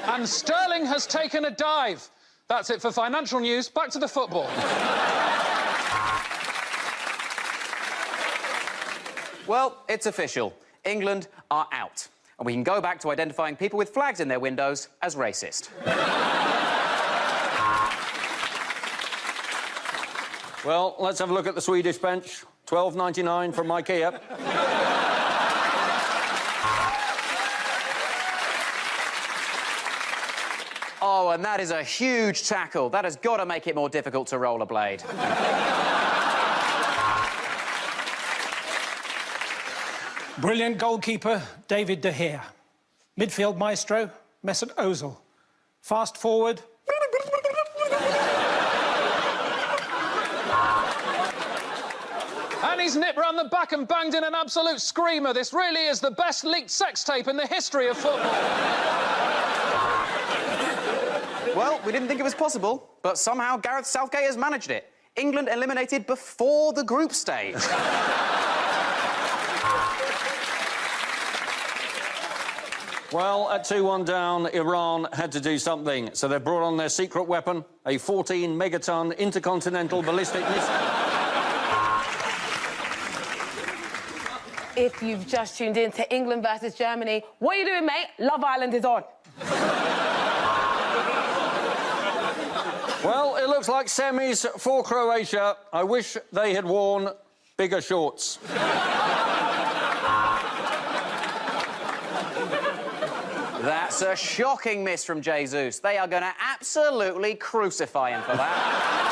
And Sterling has taken a dive. That's it for financial news. Back to the football. Well, it's official. England are out. And we can go back to identifying people with flags in their windows as racist. Well, let's have a look at the Swedish bench. £12.99 from IKEA. Oh, and that is a huge tackle. That has got to make it more difficult to rollerblade. Brilliant goalkeeper, David De Gea. Midfield maestro, Mesut Ozil. Fast forward. And he's nipped round the back and banged in an absolute screamer. This really is the best leaked sex tape in the history of football. Well, we didn't think it was possible, but somehow Gareth Southgate has managed it. England eliminated before the group stage. Well, at 2-1 down, Iran had to do something, so they brought on their secret weapon, a 14-megaton intercontinental ballistic missile. If you've just tuned in to England versus Germany, what are you doing, mate? Love Island is on. Well, it looks like semis for Croatia. I wish they had worn bigger shorts. That's a shocking miss from Jesus. They are going to absolutely crucify him for that.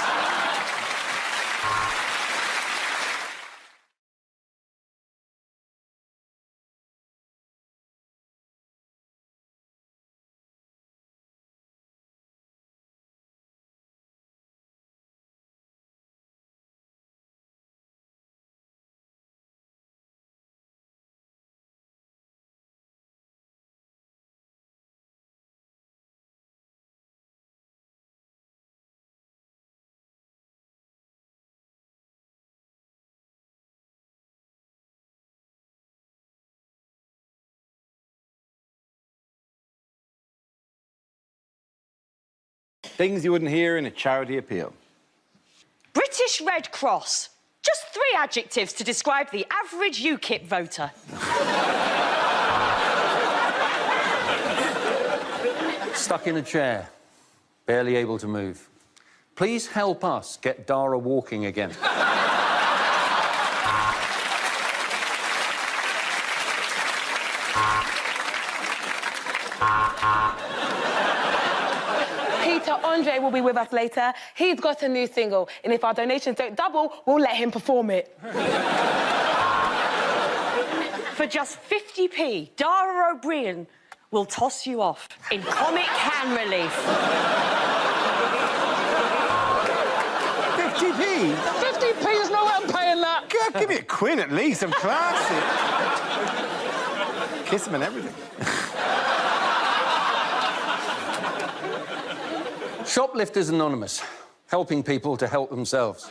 Things you wouldn't hear in a charity appeal. British Red Cross. Just 3 adjectives to describe the average UKIP voter. Stuck in a chair, barely able to move. Please help us get Dara walking again. Andre will be with us later. He's got a new single, and if our donations don't double, we'll let him perform it. For just 50p, Dara O'Brien will toss you off in comic hand relief. 50p? 50p is no way I'm paying that. God, give me a quid at least. I'm classy. Kiss him and everything. Shoplifters Anonymous, helping people to help themselves.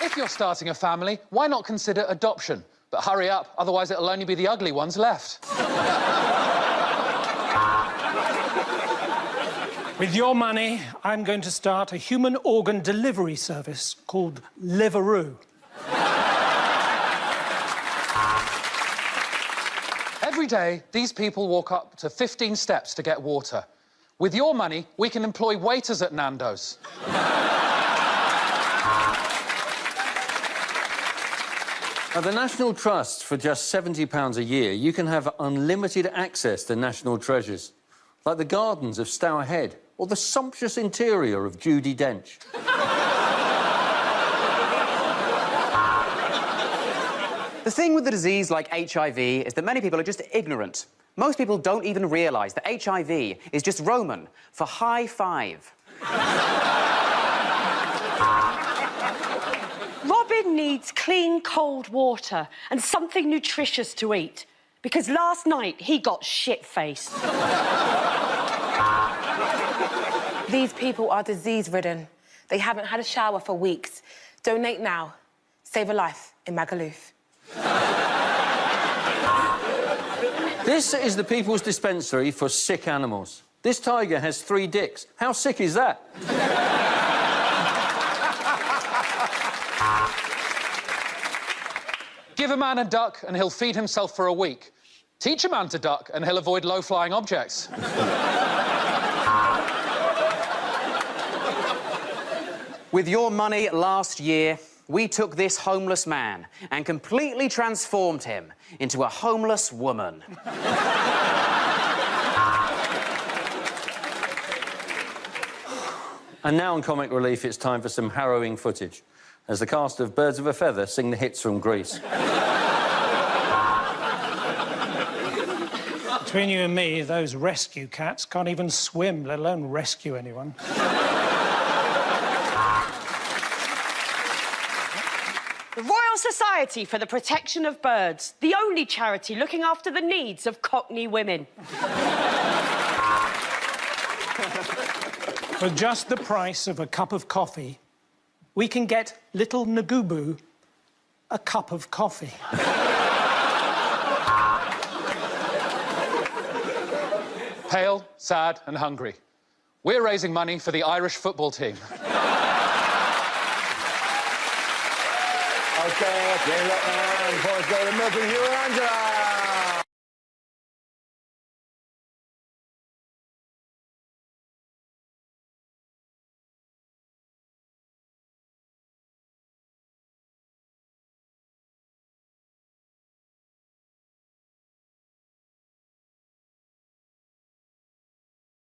If you're starting a family, why not consider adoption? But hurry up, otherwise it'll only be the ugly ones left. With your money, I'm going to start a human organ delivery service called Liveroo. Every day, these people walk up to 15 steps to get water. With your money, we can employ waiters at Nando's. At the National Trust, for just £70 a year, you can have unlimited access to national treasures, like the gardens of Stour Head or the sumptuous interior of Judi Dench. The thing with a disease like HIV is that many people are just ignorant. Most people don't even realise that HIV is just Roman for high five. Robin needs clean, cold water and something nutritious to eat, because last night he got shit-faced. These people are disease-ridden. They haven't had a shower for weeks. Donate now. Save a life in Magaluf. This is the People's Dispensary for Sick Animals. This tiger has 3 dicks. How sick is that? Give a man a duck and he'll feed himself for a week. Teach a man to duck and he'll avoid low-flying objects. With your money last year, we took this homeless man and completely transformed him into a homeless woman. And now on Comic Relief, it's time for some harrowing footage as the cast of Birds of a Feather sing the hits from Greece. Between you and me, those rescue cats can't even swim, let alone rescue anyone. The Royal Society for the Protection of Birds, the only charity looking after the needs of Cockney women. For just the price of a cup of coffee, we can get little Nagubu a cup of coffee. Pale, sad and hungry. We're raising money for the Irish football team. Okay, look, man. Before it's go to Milk and Hugh and Angela.